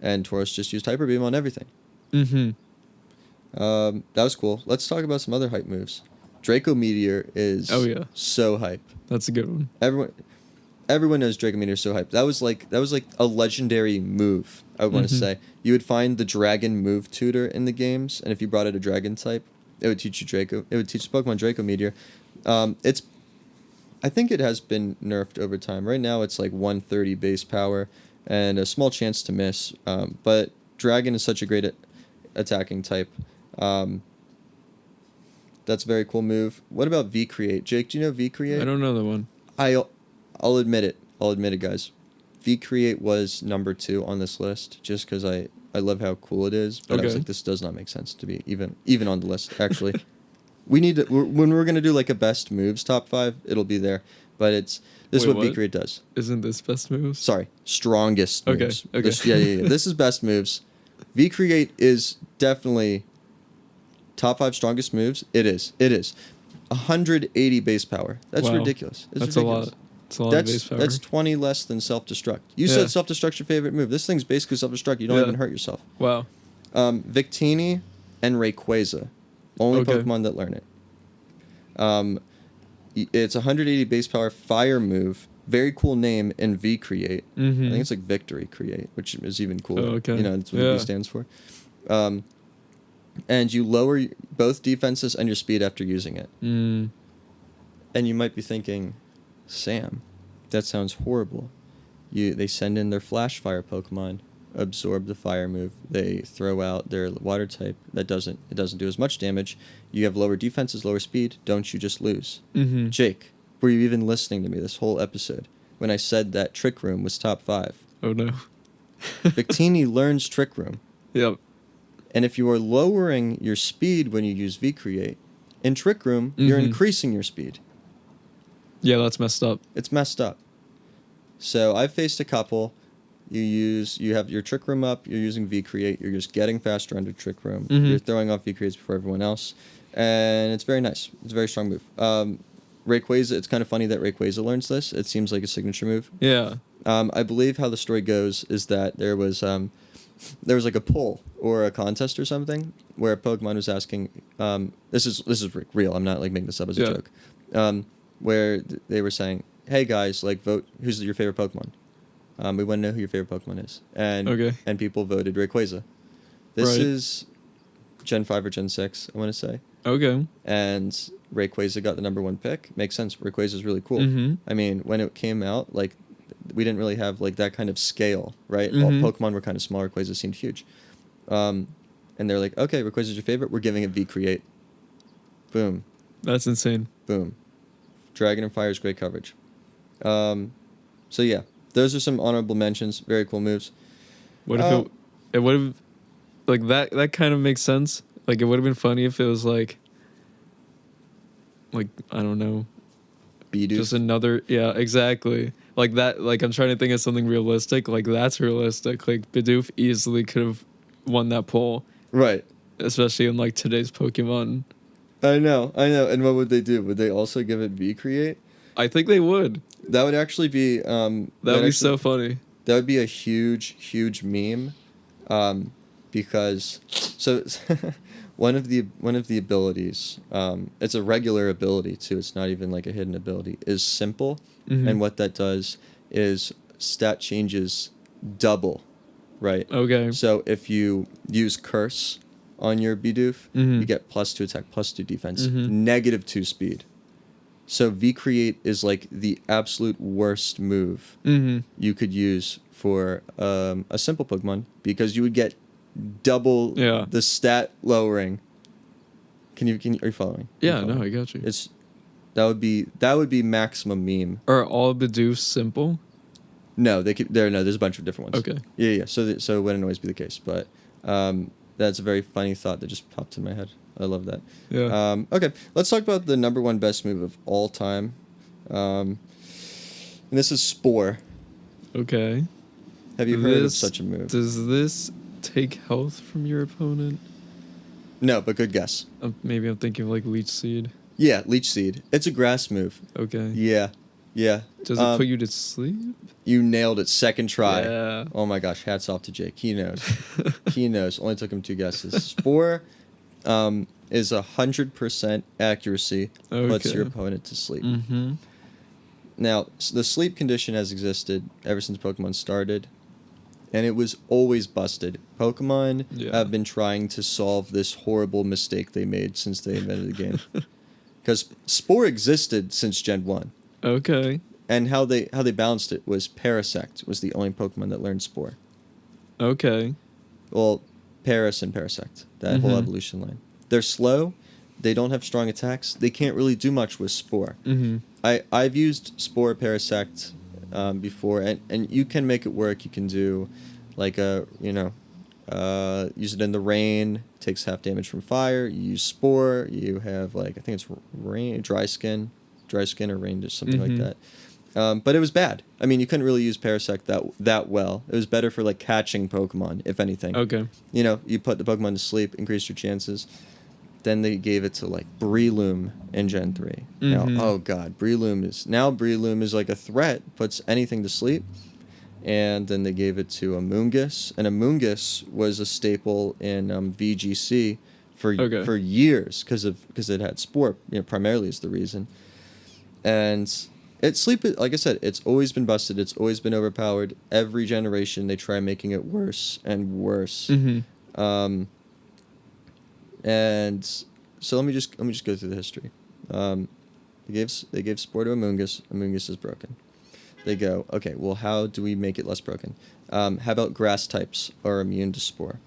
Speaker 1: and Tauros just used Hyper Beam on everything. That was cool. Let's talk about some other hype moves. Draco Meteor is so hype.
Speaker 2: That's a good one.
Speaker 1: Everyone knows Draco Meteor is so hype. That was like a legendary move, I would want to say. You would find the dragon move tutor in the games, and if you brought out a dragon type, it would teach you Draco. It would teach Pokemon Draco Meteor. I think it has been nerfed over time. Right now it's like 130 base power and a small chance to miss. But Dragon is such a great attacking type. That's a very cool move. What about V-Create? Jake, do you know V-Create?
Speaker 2: I don't know the one.
Speaker 1: I'll admit it, guys. V-Create was number 2 on this list just because I love how cool it is. But I was like, this does not make sense to be even on the list, actually. We need to, when we're going to do like a best moves top 5, it'll be there. But this is what V-Create does.
Speaker 2: Isn't this best moves?
Speaker 1: Sorry, strongest moves.
Speaker 2: Okay.
Speaker 1: Yeah. This is best moves. V-Create is definitely top 5 strongest moves. It is. 180 base power. That's ridiculous.
Speaker 2: That's
Speaker 1: ridiculous.
Speaker 2: a lot. That's a lot of base power.
Speaker 1: That's 20 less than self-destruct. You said self-destruct's your favorite move. This thing's basically self-destruct. You don't even hurt yourself.
Speaker 2: Wow.
Speaker 1: Victini and Rayquaza. Only Pokemon that learn it. It's 180 base power fire move. Very cool name in V-Create. I think it's like Victory Create, which is even cooler.
Speaker 2: Oh, okay.
Speaker 1: That's what V stands for. and you lower both defenses and your speed after using it.
Speaker 2: Mm.
Speaker 1: And you might be thinking, Sam, that sounds horrible. They send in their flash fire Pokemon, absorb the fire move. They throw out their water type. It doesn't do as much damage. You have lower defenses, lower speed. Don't you just lose?
Speaker 2: Mm-hmm.
Speaker 1: Jake, were you even listening to me this whole episode when I said that Trick Room was top 5?
Speaker 2: Oh no.
Speaker 1: Victini learns Trick Room.
Speaker 2: Yep.
Speaker 1: And if you are lowering your speed when you use V-Create, in Trick Room, you're increasing your speed.
Speaker 2: Yeah, that's messed up.
Speaker 1: It's messed up. So I've faced a couple. You have your Trick Room up, you're using V-Create, you're just getting faster under Trick Room. You're throwing off V-Creates before everyone else. And it's very nice. It's a very strong move. Rayquaza, it's kind of funny that Rayquaza learns this. It seems like a signature move.
Speaker 2: Yeah.
Speaker 1: I believe how the story goes is that there was like a poll or a contest or something where Pokemon was asking, this is real, I'm not like making this up as a joke, where they were saying, hey guys, like vote who's your favorite Pokemon. We want to know who your favorite Pokemon is. And people voted Rayquaza. This is Gen 5 or Gen 6, I want to say.
Speaker 2: Okay.
Speaker 1: And Rayquaza got the number 1 pick. Makes sense. Rayquaza is really cool. I mean, when it came out, like, we didn't really have like that kind of scale, right? All Pokemon were kind of small. Rayquaza seemed huge. And they're like, okay, Rayquaza's your favorite. We're giving it V-Create. Boom.
Speaker 2: That's insane.
Speaker 1: Boom. Dragon and Fire is great coverage. So yeah, those are some honorable mentions. Very cool moves.
Speaker 2: What if it would have, like, that kind of makes sense. Like, it would have been funny if it was like, I don't know.
Speaker 1: Bidoof.
Speaker 2: Just another, yeah, exactly. Like that, like, I'm trying to think of something realistic. Like, that's realistic. Like, Bidoof easily could have won that poll.
Speaker 1: Right.
Speaker 2: Especially in, like, today's Pokemon.
Speaker 1: I know. And what would they do? Would they also give it V-Create?
Speaker 2: I think they would.
Speaker 1: That would actually be...
Speaker 2: that would be so funny.
Speaker 1: That would be a huge meme. Because... So... One of the abilities, it's a regular ability too, it's not even like a hidden ability, is simple. And what that does is stat changes double, right?
Speaker 2: Okay.
Speaker 1: So if you use Curse on your Bidoof, you get +2 attack, +2 defense, -2 speed. So V-Create is like the absolute worst move you could use for a simple Pokemon, because you would get double the stat lowering. Are you following?
Speaker 2: Yeah, no, I got you.
Speaker 1: That would be maximum meme.
Speaker 2: Are all Bidoofs simple?
Speaker 1: No, there's a bunch of different ones.
Speaker 2: Okay.
Speaker 1: Yeah. So it wouldn't always be the case, but that's a very funny thought that just popped in my head. I love that.
Speaker 2: Yeah.
Speaker 1: Okay, let's talk about the number 1 best move of all time. And this is Spore.
Speaker 2: Okay.
Speaker 1: Have you heard of such a move?
Speaker 2: Does this take health from your opponent?
Speaker 1: No, but good guess.
Speaker 2: Maybe I'm thinking of like Leech Seed.
Speaker 1: Yeah, Leech Seed. It's a grass move.
Speaker 2: Okay.
Speaker 1: Yeah.
Speaker 2: Does it put you to sleep?
Speaker 1: You nailed it, second try.
Speaker 2: Yeah.
Speaker 1: Oh my gosh, hats off to Jake. He knows. He knows. Only took him 2 guesses. Spore is 100% accuracy. Puts your opponent to sleep. Now, the sleep condition has existed ever since Pokemon started. And it was always busted. Pokemon have been trying to solve this horrible mistake they made since they invented the game. Because Spore existed since Gen 1.
Speaker 2: Okay.
Speaker 1: And how they balanced it was Parasect was the only Pokemon that learned Spore.
Speaker 2: Okay.
Speaker 1: Well, Paras and Parasect, that whole evolution line. They're slow. They don't have strong attacks. They can't really do much with Spore. I've used Spore, Parasect... before, and you can make it work. You can do like use it in the rain, takes half damage from fire. You use Spore, you have like, I think it's rain, dry skin or rain, just something like that. But it was bad. I mean, you couldn't really use Parasect that well. It was better for like catching Pokemon, if anything.
Speaker 2: Okay.
Speaker 1: You put the Pokemon to sleep, increase your chances. Then they gave it to like Breloom in Gen 3. Now, oh god, Breloom is like a threat, puts anything to sleep. And then they gave it to Amoonguss, and Amoonguss was a staple in VGC for years because it had Spore, primarily is the reason. And like I said, it's always been busted. It's always been overpowered. Every generation they try making it worse and worse. And so let me just go through the history. They gave Spore to Amoonguss. Amoonguss is broken. They go, okay, well, how do we make it less broken? How about grass types are immune to Spore?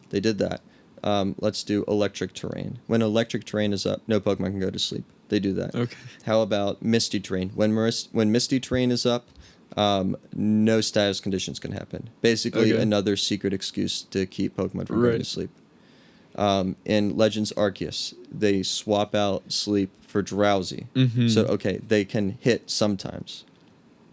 Speaker 1: They did that. Let's do electric terrain. When electric terrain is up, no Pokemon can go to sleep. They do that.
Speaker 2: Okay.
Speaker 1: How about misty terrain? When misty terrain is up, no status conditions can happen. Basically, another secret excuse to keep Pokemon from going to sleep. In Legends Arceus, they swap out sleep for drowsy.
Speaker 2: Mm-hmm.
Speaker 1: So, okay, they can hit sometimes,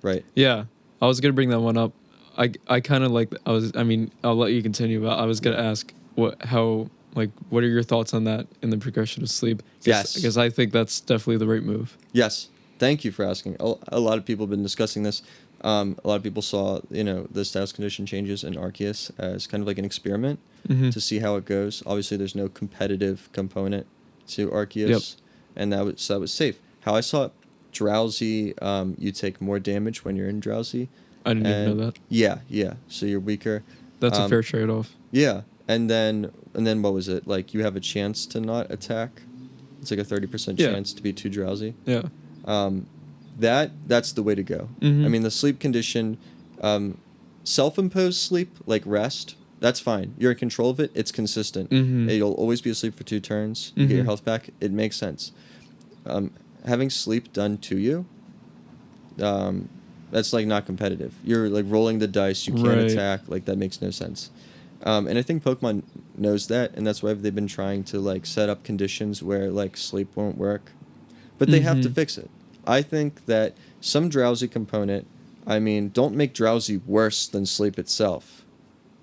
Speaker 1: right?
Speaker 2: Yeah, I was gonna bring that one up. I kind of like. I'll let you continue, but I was gonna ask what are your thoughts on that in the progression of sleep?
Speaker 1: Yes,
Speaker 2: because I think that's definitely the right move.
Speaker 1: Yes, thank you for asking. A lot of people have been discussing this. A lot of people saw, the status condition changes in Arceus as kind of like an experiment to see how it goes. Obviously, there's no competitive component to Arceus, and that was safe. How I saw it, drowsy, you take more damage when you're in drowsy.
Speaker 2: I didn't even know that.
Speaker 1: Yeah. So you're weaker.
Speaker 2: That's a fair trade-off.
Speaker 1: Yeah, and then what was it? Like you have a chance to not attack. It's like a 30% chance to be too drowsy.
Speaker 2: Yeah.
Speaker 1: That's the way to go. I mean, the sleep condition, self-imposed sleep, like rest, that's fine. You're in control of it. It's consistent. You'll always be asleep for 2 turns. You get your health back. It makes sense. Having sleep done to you, that's like not competitive. You're like rolling the dice. You can't attack. Like that makes no sense. And I think Pokemon knows that, and that's why they've been trying to like set up conditions where like sleep won't work, but they have to fix it. I think that some drowsy component, don't make drowsy worse than sleep itself.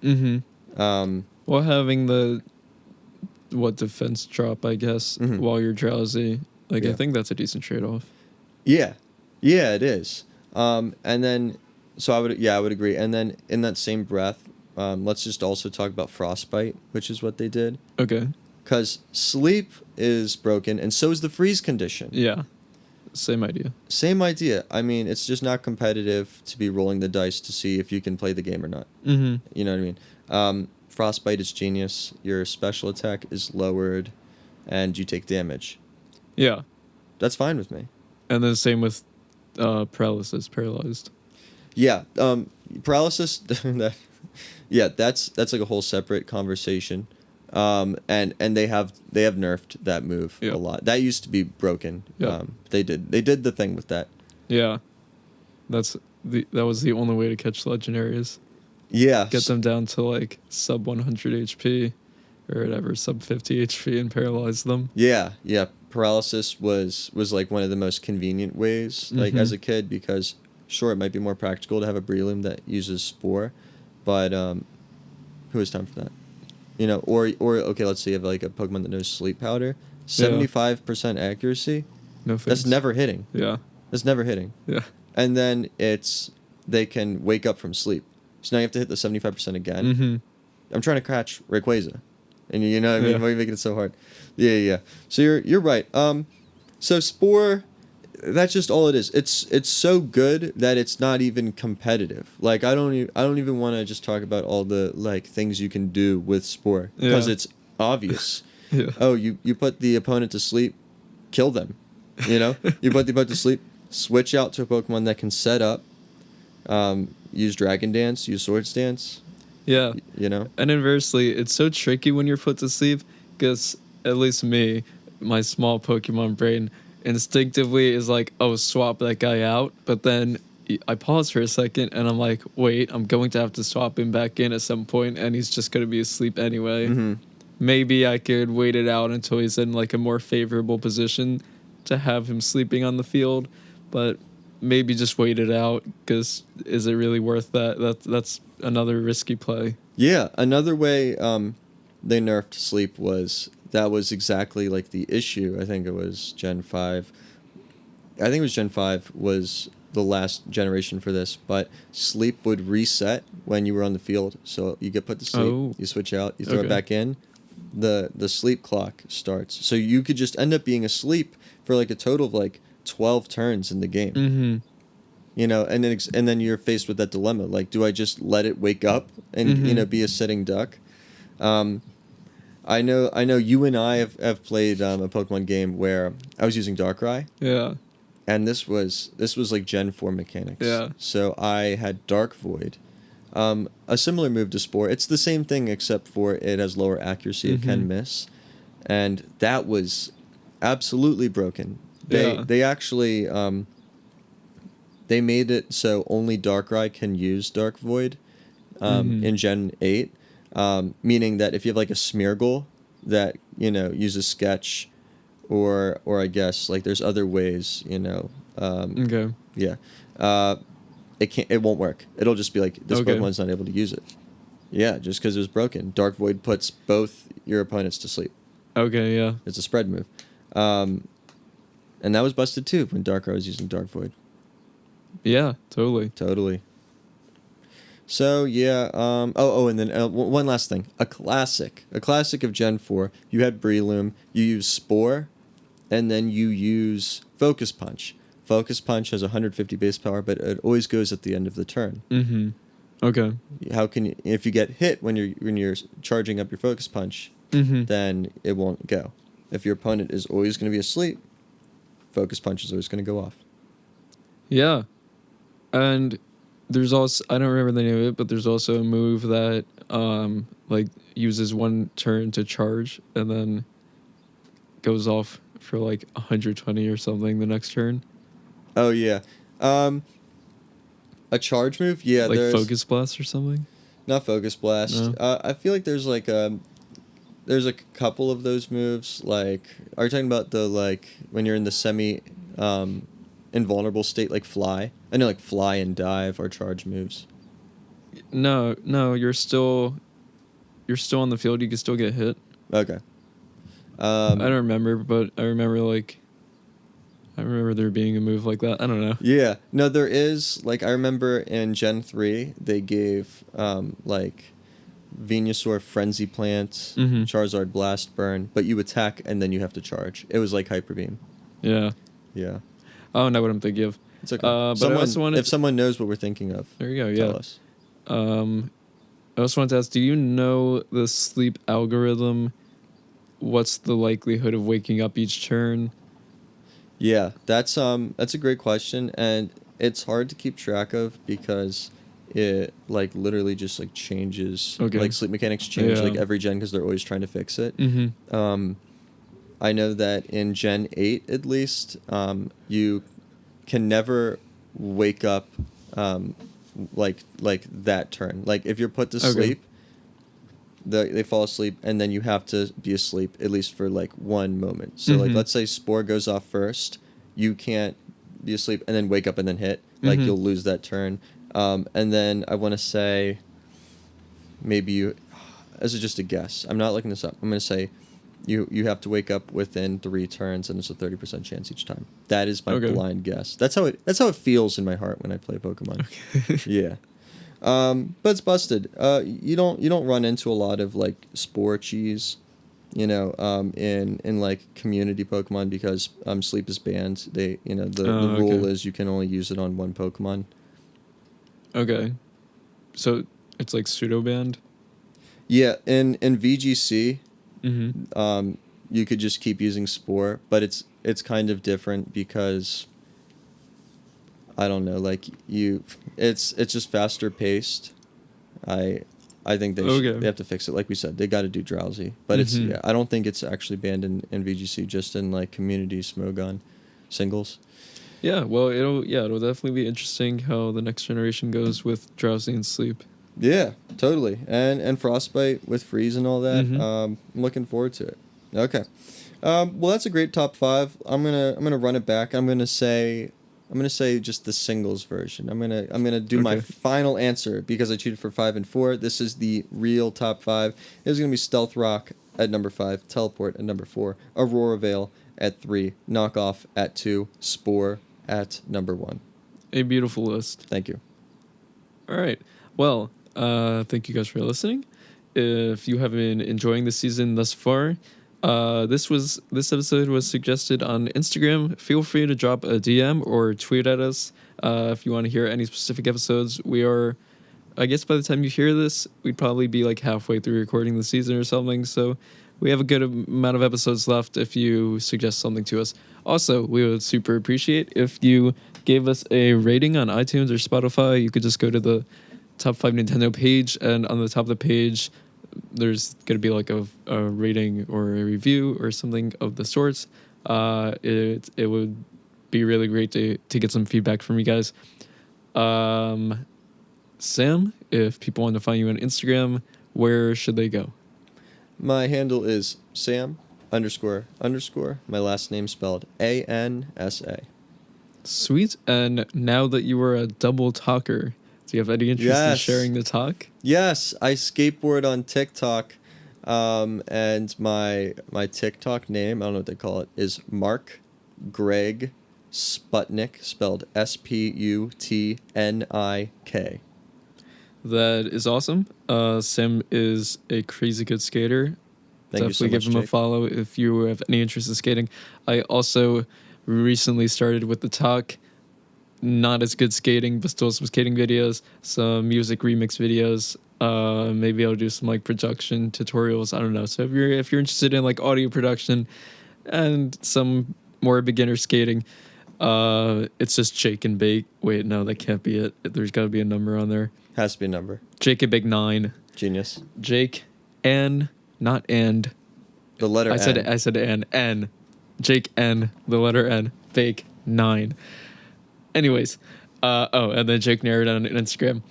Speaker 2: Well, having the defense drop, I guess, while you're drowsy, I think that's a decent trade-off.
Speaker 1: Yeah, it is. And then, so I would agree. And then in that same breath, let's just also talk about frostbite, which is what they did.
Speaker 2: Okay.
Speaker 1: Because sleep is broken, and so is the freeze condition.
Speaker 2: Yeah. Same idea.
Speaker 1: It's just not competitive to be rolling the dice to see if you can play the game or not. You know what I mean? Frostbite is genius. Your special attack is lowered, and you take damage.
Speaker 2: Yeah.
Speaker 1: That's fine with me.
Speaker 2: And then same with paralysis, paralyzed.
Speaker 1: Yeah. Paralysis, that's like a whole separate conversation. And they have nerfed that move a lot. That used to be broken. They did the thing with that.
Speaker 2: Yeah, that was the only way to catch legendaries.
Speaker 1: Yeah,
Speaker 2: get them down to like sub 100 HP or whatever, sub 50 HP, and paralyze them.
Speaker 1: Yeah. Paralysis was like one of the most convenient ways, like as a kid, because sure, it might be more practical to have a Breloom that uses Spore, but who has time for that? Or okay, let's say you have like a Pokemon that knows Sleep Powder, 75% accuracy.
Speaker 2: No thanks.
Speaker 1: That's never hitting.
Speaker 2: Yeah.
Speaker 1: That's never hitting.
Speaker 2: Yeah.
Speaker 1: And then they can wake up from sleep. So now you have to hit the 75% again. I'm trying to catch Rayquaza. And you know what I mean? Why are you making it so hard? Yeah. So you're right. So Spore, that's just all it is. It's so good that it's not even competitive. Like I don't even want to just talk about all the like things you can do with Spore because it's obvious. Oh, you put the opponent to sleep, kill them. You put the opponent to sleep, switch out to a Pokemon that can set up, use Dragon Dance, use Swords Dance.
Speaker 2: Yeah.
Speaker 1: And
Speaker 2: inversely, it's so tricky when you're put to sleep because at least me, my small Pokemon brain instinctively is like, oh, swap that guy out. But then I pause for a second and I'm like, wait, I'm going to have to swap him back in at some point and he's just going to be asleep anyway. Maybe I could wait it out until he's in like a more favorable position to have him sleeping on the field. But maybe just wait it out because is it really worth that? That's another risky play. Yeah,
Speaker 1: another way they nerfed sleep was exactly like the issue. I think it was Gen 5. I think it was Gen 5 was the last generation for this, but sleep would reset when you were on the field. So you get put to sleep, you switch out, you throw it back in, the sleep clock starts. So you could just end up being asleep for like a total of like 12 turns in the game. And then you're faced with that dilemma, like, do I just let it wake up and be a sitting duck? I know you and I have played a Pokemon game where I was using Darkrai,
Speaker 2: Yeah.
Speaker 1: and this was like Gen 4 mechanics.
Speaker 2: Yeah.
Speaker 1: So I had Dark Void. A similar move to Spore. It's the same thing except for it has lower accuracy. It can miss. And that was absolutely broken. They actually they made it so only Darkrai can use Dark Void in Gen 8. Meaning that if you have like a Smeargle that, uses Sketch or I guess like there's other ways,
Speaker 2: Okay.
Speaker 1: yeah. It won't work. It'll just be like this Pokemon's not able to use it. Yeah, just because it was broken. Dark Void puts both your opponents to sleep.
Speaker 2: Okay, yeah.
Speaker 1: It's a spread move. And that was busted too when Darkrai was using Dark Void.
Speaker 2: Yeah, totally.
Speaker 1: Totally. So yeah, and then one last thing. A classic of Gen 4. You had Breloom, you use Spore, and then you use Focus Punch. Focus Punch has 150 base power, but it always goes at the end of the turn.
Speaker 2: Mm-hmm. Okay.
Speaker 1: How can you, if you get hit when you're charging up your Focus Punch, then it won't go. If your opponent is always going to be asleep, Focus Punch is always going to go off.
Speaker 2: Yeah. And there's also, I don't remember the name of it, but there's also a move that like uses one turn to charge and then goes off for like 120 or something the next turn.
Speaker 1: Oh yeah. A charge move? Yeah,
Speaker 2: like
Speaker 1: there's
Speaker 2: Focus Blast or something?
Speaker 1: Not Focus Blast.
Speaker 2: No.
Speaker 1: I feel like there's like there's a couple of those moves. Like, are you talking about the like when you're in the semi invulnerable state, like Fly? I know like Fly and Dive are charge moves.
Speaker 2: No, you're still on the field. You can still get hit.
Speaker 1: Okay.
Speaker 2: I don't remember, but I remember there being a move like that. I don't know.
Speaker 1: Yeah. No, there is. Like, I remember in Gen 3, they gave, like, Venusaur Frenzy Plant, Charizard Blast Burn, but you attack and then you have to charge. It was like Hyper Beam.
Speaker 2: Yeah.
Speaker 1: Yeah.
Speaker 2: I don't know what I'm thinking of.
Speaker 1: It's okay.
Speaker 2: But I also wanted
Speaker 1: if someone knows what we're thinking of,
Speaker 2: there you go.
Speaker 1: tell
Speaker 2: Yeah.
Speaker 1: us.
Speaker 2: I also wanted to ask, do you know the sleep algorithm? What's the likelihood of waking up each turn?
Speaker 1: Yeah, that's a great question, and it's hard to keep track of because it like literally just like changes.
Speaker 2: Okay.
Speaker 1: Like sleep mechanics change
Speaker 2: Yeah.
Speaker 1: like every gen because they're always trying to fix it.
Speaker 2: Mm-hmm.
Speaker 1: I know that in Gen 8 at least, you can never wake up like that turn. Like if you're put to sleep, they fall asleep and then you have to be asleep at least for like one moment. So like let's say Spore goes off first, you can't be asleep and then wake up and then hit. Like you'll lose that turn. And then I want to say maybe you, this is just a guess. I'm not looking this up. I'm going to say you have to wake up within 3 turns and it's a 30% chance each time. That is my blind guess. That's how it feels in my heart when I play Pokemon. Yeah. But it's busted. You don't run into a lot of like Spore cheese, in like community Pokemon because sleep is banned. The rule is you can only use it on one Pokemon.
Speaker 2: Okay. So it's like pseudo banned?
Speaker 1: Yeah, in VGC, you could just keep using Spore, but it's kind of different because I don't know, like it's just faster paced. I think they have to fix it. Like we said, they got to do Drowsy, but I don't think it's actually banned in VGC, just in like community Smogon singles.
Speaker 2: Yeah, well, it'll definitely be interesting how the next generation goes with Drowsy and Sleep.
Speaker 1: Yeah, totally, and Frostbite with Freeze and all that. I'm looking forward to it. Okay, well, that's a great top 5. I'm gonna run it back. I'm gonna say just the singles version. I'm gonna do my final answer because I cheated for 5 and 4. This is the real top 5. It's gonna be Stealth Rock at number 5, Teleport at number 4, Aurora Veil at 3, Knockoff at 2, Spore at number 1.
Speaker 2: A beautiful list.
Speaker 1: Thank you.
Speaker 2: All right. Well, thank you guys for listening. If you have been enjoying the season thus far, this episode was suggested on Instagram. Feel free to drop a DM or tweet at us if you want to hear any specific episodes. We are, I guess by the time you hear this, we'd probably be like halfway through recording the season or something. So we have a good amount of episodes left if you suggest something to us. Also, we would super appreciate if you gave us a rating on iTunes or Spotify. You could just go to the Top 5 Nintendo page, and on the top of the page, there's going to be like a rating or a review or something of the sorts. It would be really great to get some feedback from you guys. Sam, if people want to find you on Instagram, where should they go?
Speaker 1: My handle is Sam __ my last name spelled ANSA.
Speaker 2: Sweet. And now that you are a double talker, do you have any interest in sharing the talk?
Speaker 1: Yes, I skateboard on TikTok, and my TikTok name, I don't know what they call it, is Mark Greg Sputnik, spelled SPUTNIK.
Speaker 2: That is awesome. Sam is a crazy good skater.
Speaker 1: Thank you so
Speaker 2: Definitely
Speaker 1: much,
Speaker 2: give him a
Speaker 1: Jake.
Speaker 2: follow if you have any interest in skating. I also recently started with the talk. Not as good skating, but still some skating videos, some music remix videos. Maybe I'll do some like production tutorials. I don't know. So if you're interested in like audio production and some more beginner skating, it's just Jake and Bake. Wait, no, that can't be it. There's got to be a number on there.
Speaker 1: Has to be a number.
Speaker 2: Jake and Bake 9.
Speaker 1: Genius.
Speaker 2: Jake and not and.
Speaker 1: The letter
Speaker 2: I said
Speaker 1: N.
Speaker 2: I said N. Jake N. The letter N. Bake 9. Anyways, and then Jake Naroden on Instagram.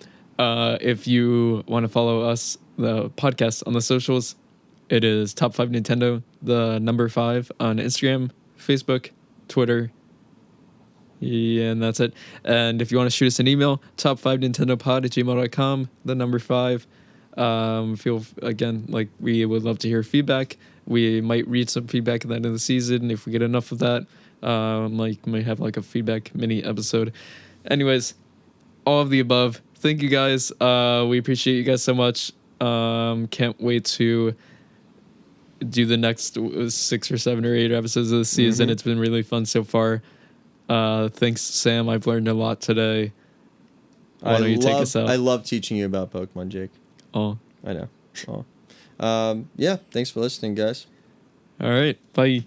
Speaker 2: If you want to follow us, the podcast on the socials, it is Top 5 Nintendo, the number 5 on Instagram, Facebook, Twitter. Yeah, and that's it. And if you want to shoot us an email, top5nintendopod@gmail.com, the number 5. Feel, again, like we would love to hear feedback. We might read some feedback at the end of the season if we get enough of that. Might have like a feedback mini episode. Anyways, all of the above. Thank you guys. We appreciate you guys so much. Can't wait to do the next 6 or 7 or 8 episodes of the season.
Speaker 1: Mm-hmm.
Speaker 2: It's been really fun so far. Thanks, Sam. I've learned a lot today. Why don't you take us out?
Speaker 1: I love teaching you about Pokemon, Jake.
Speaker 2: Oh,
Speaker 1: I know. Oh. Yeah, thanks for listening, guys.
Speaker 2: all right. Bye.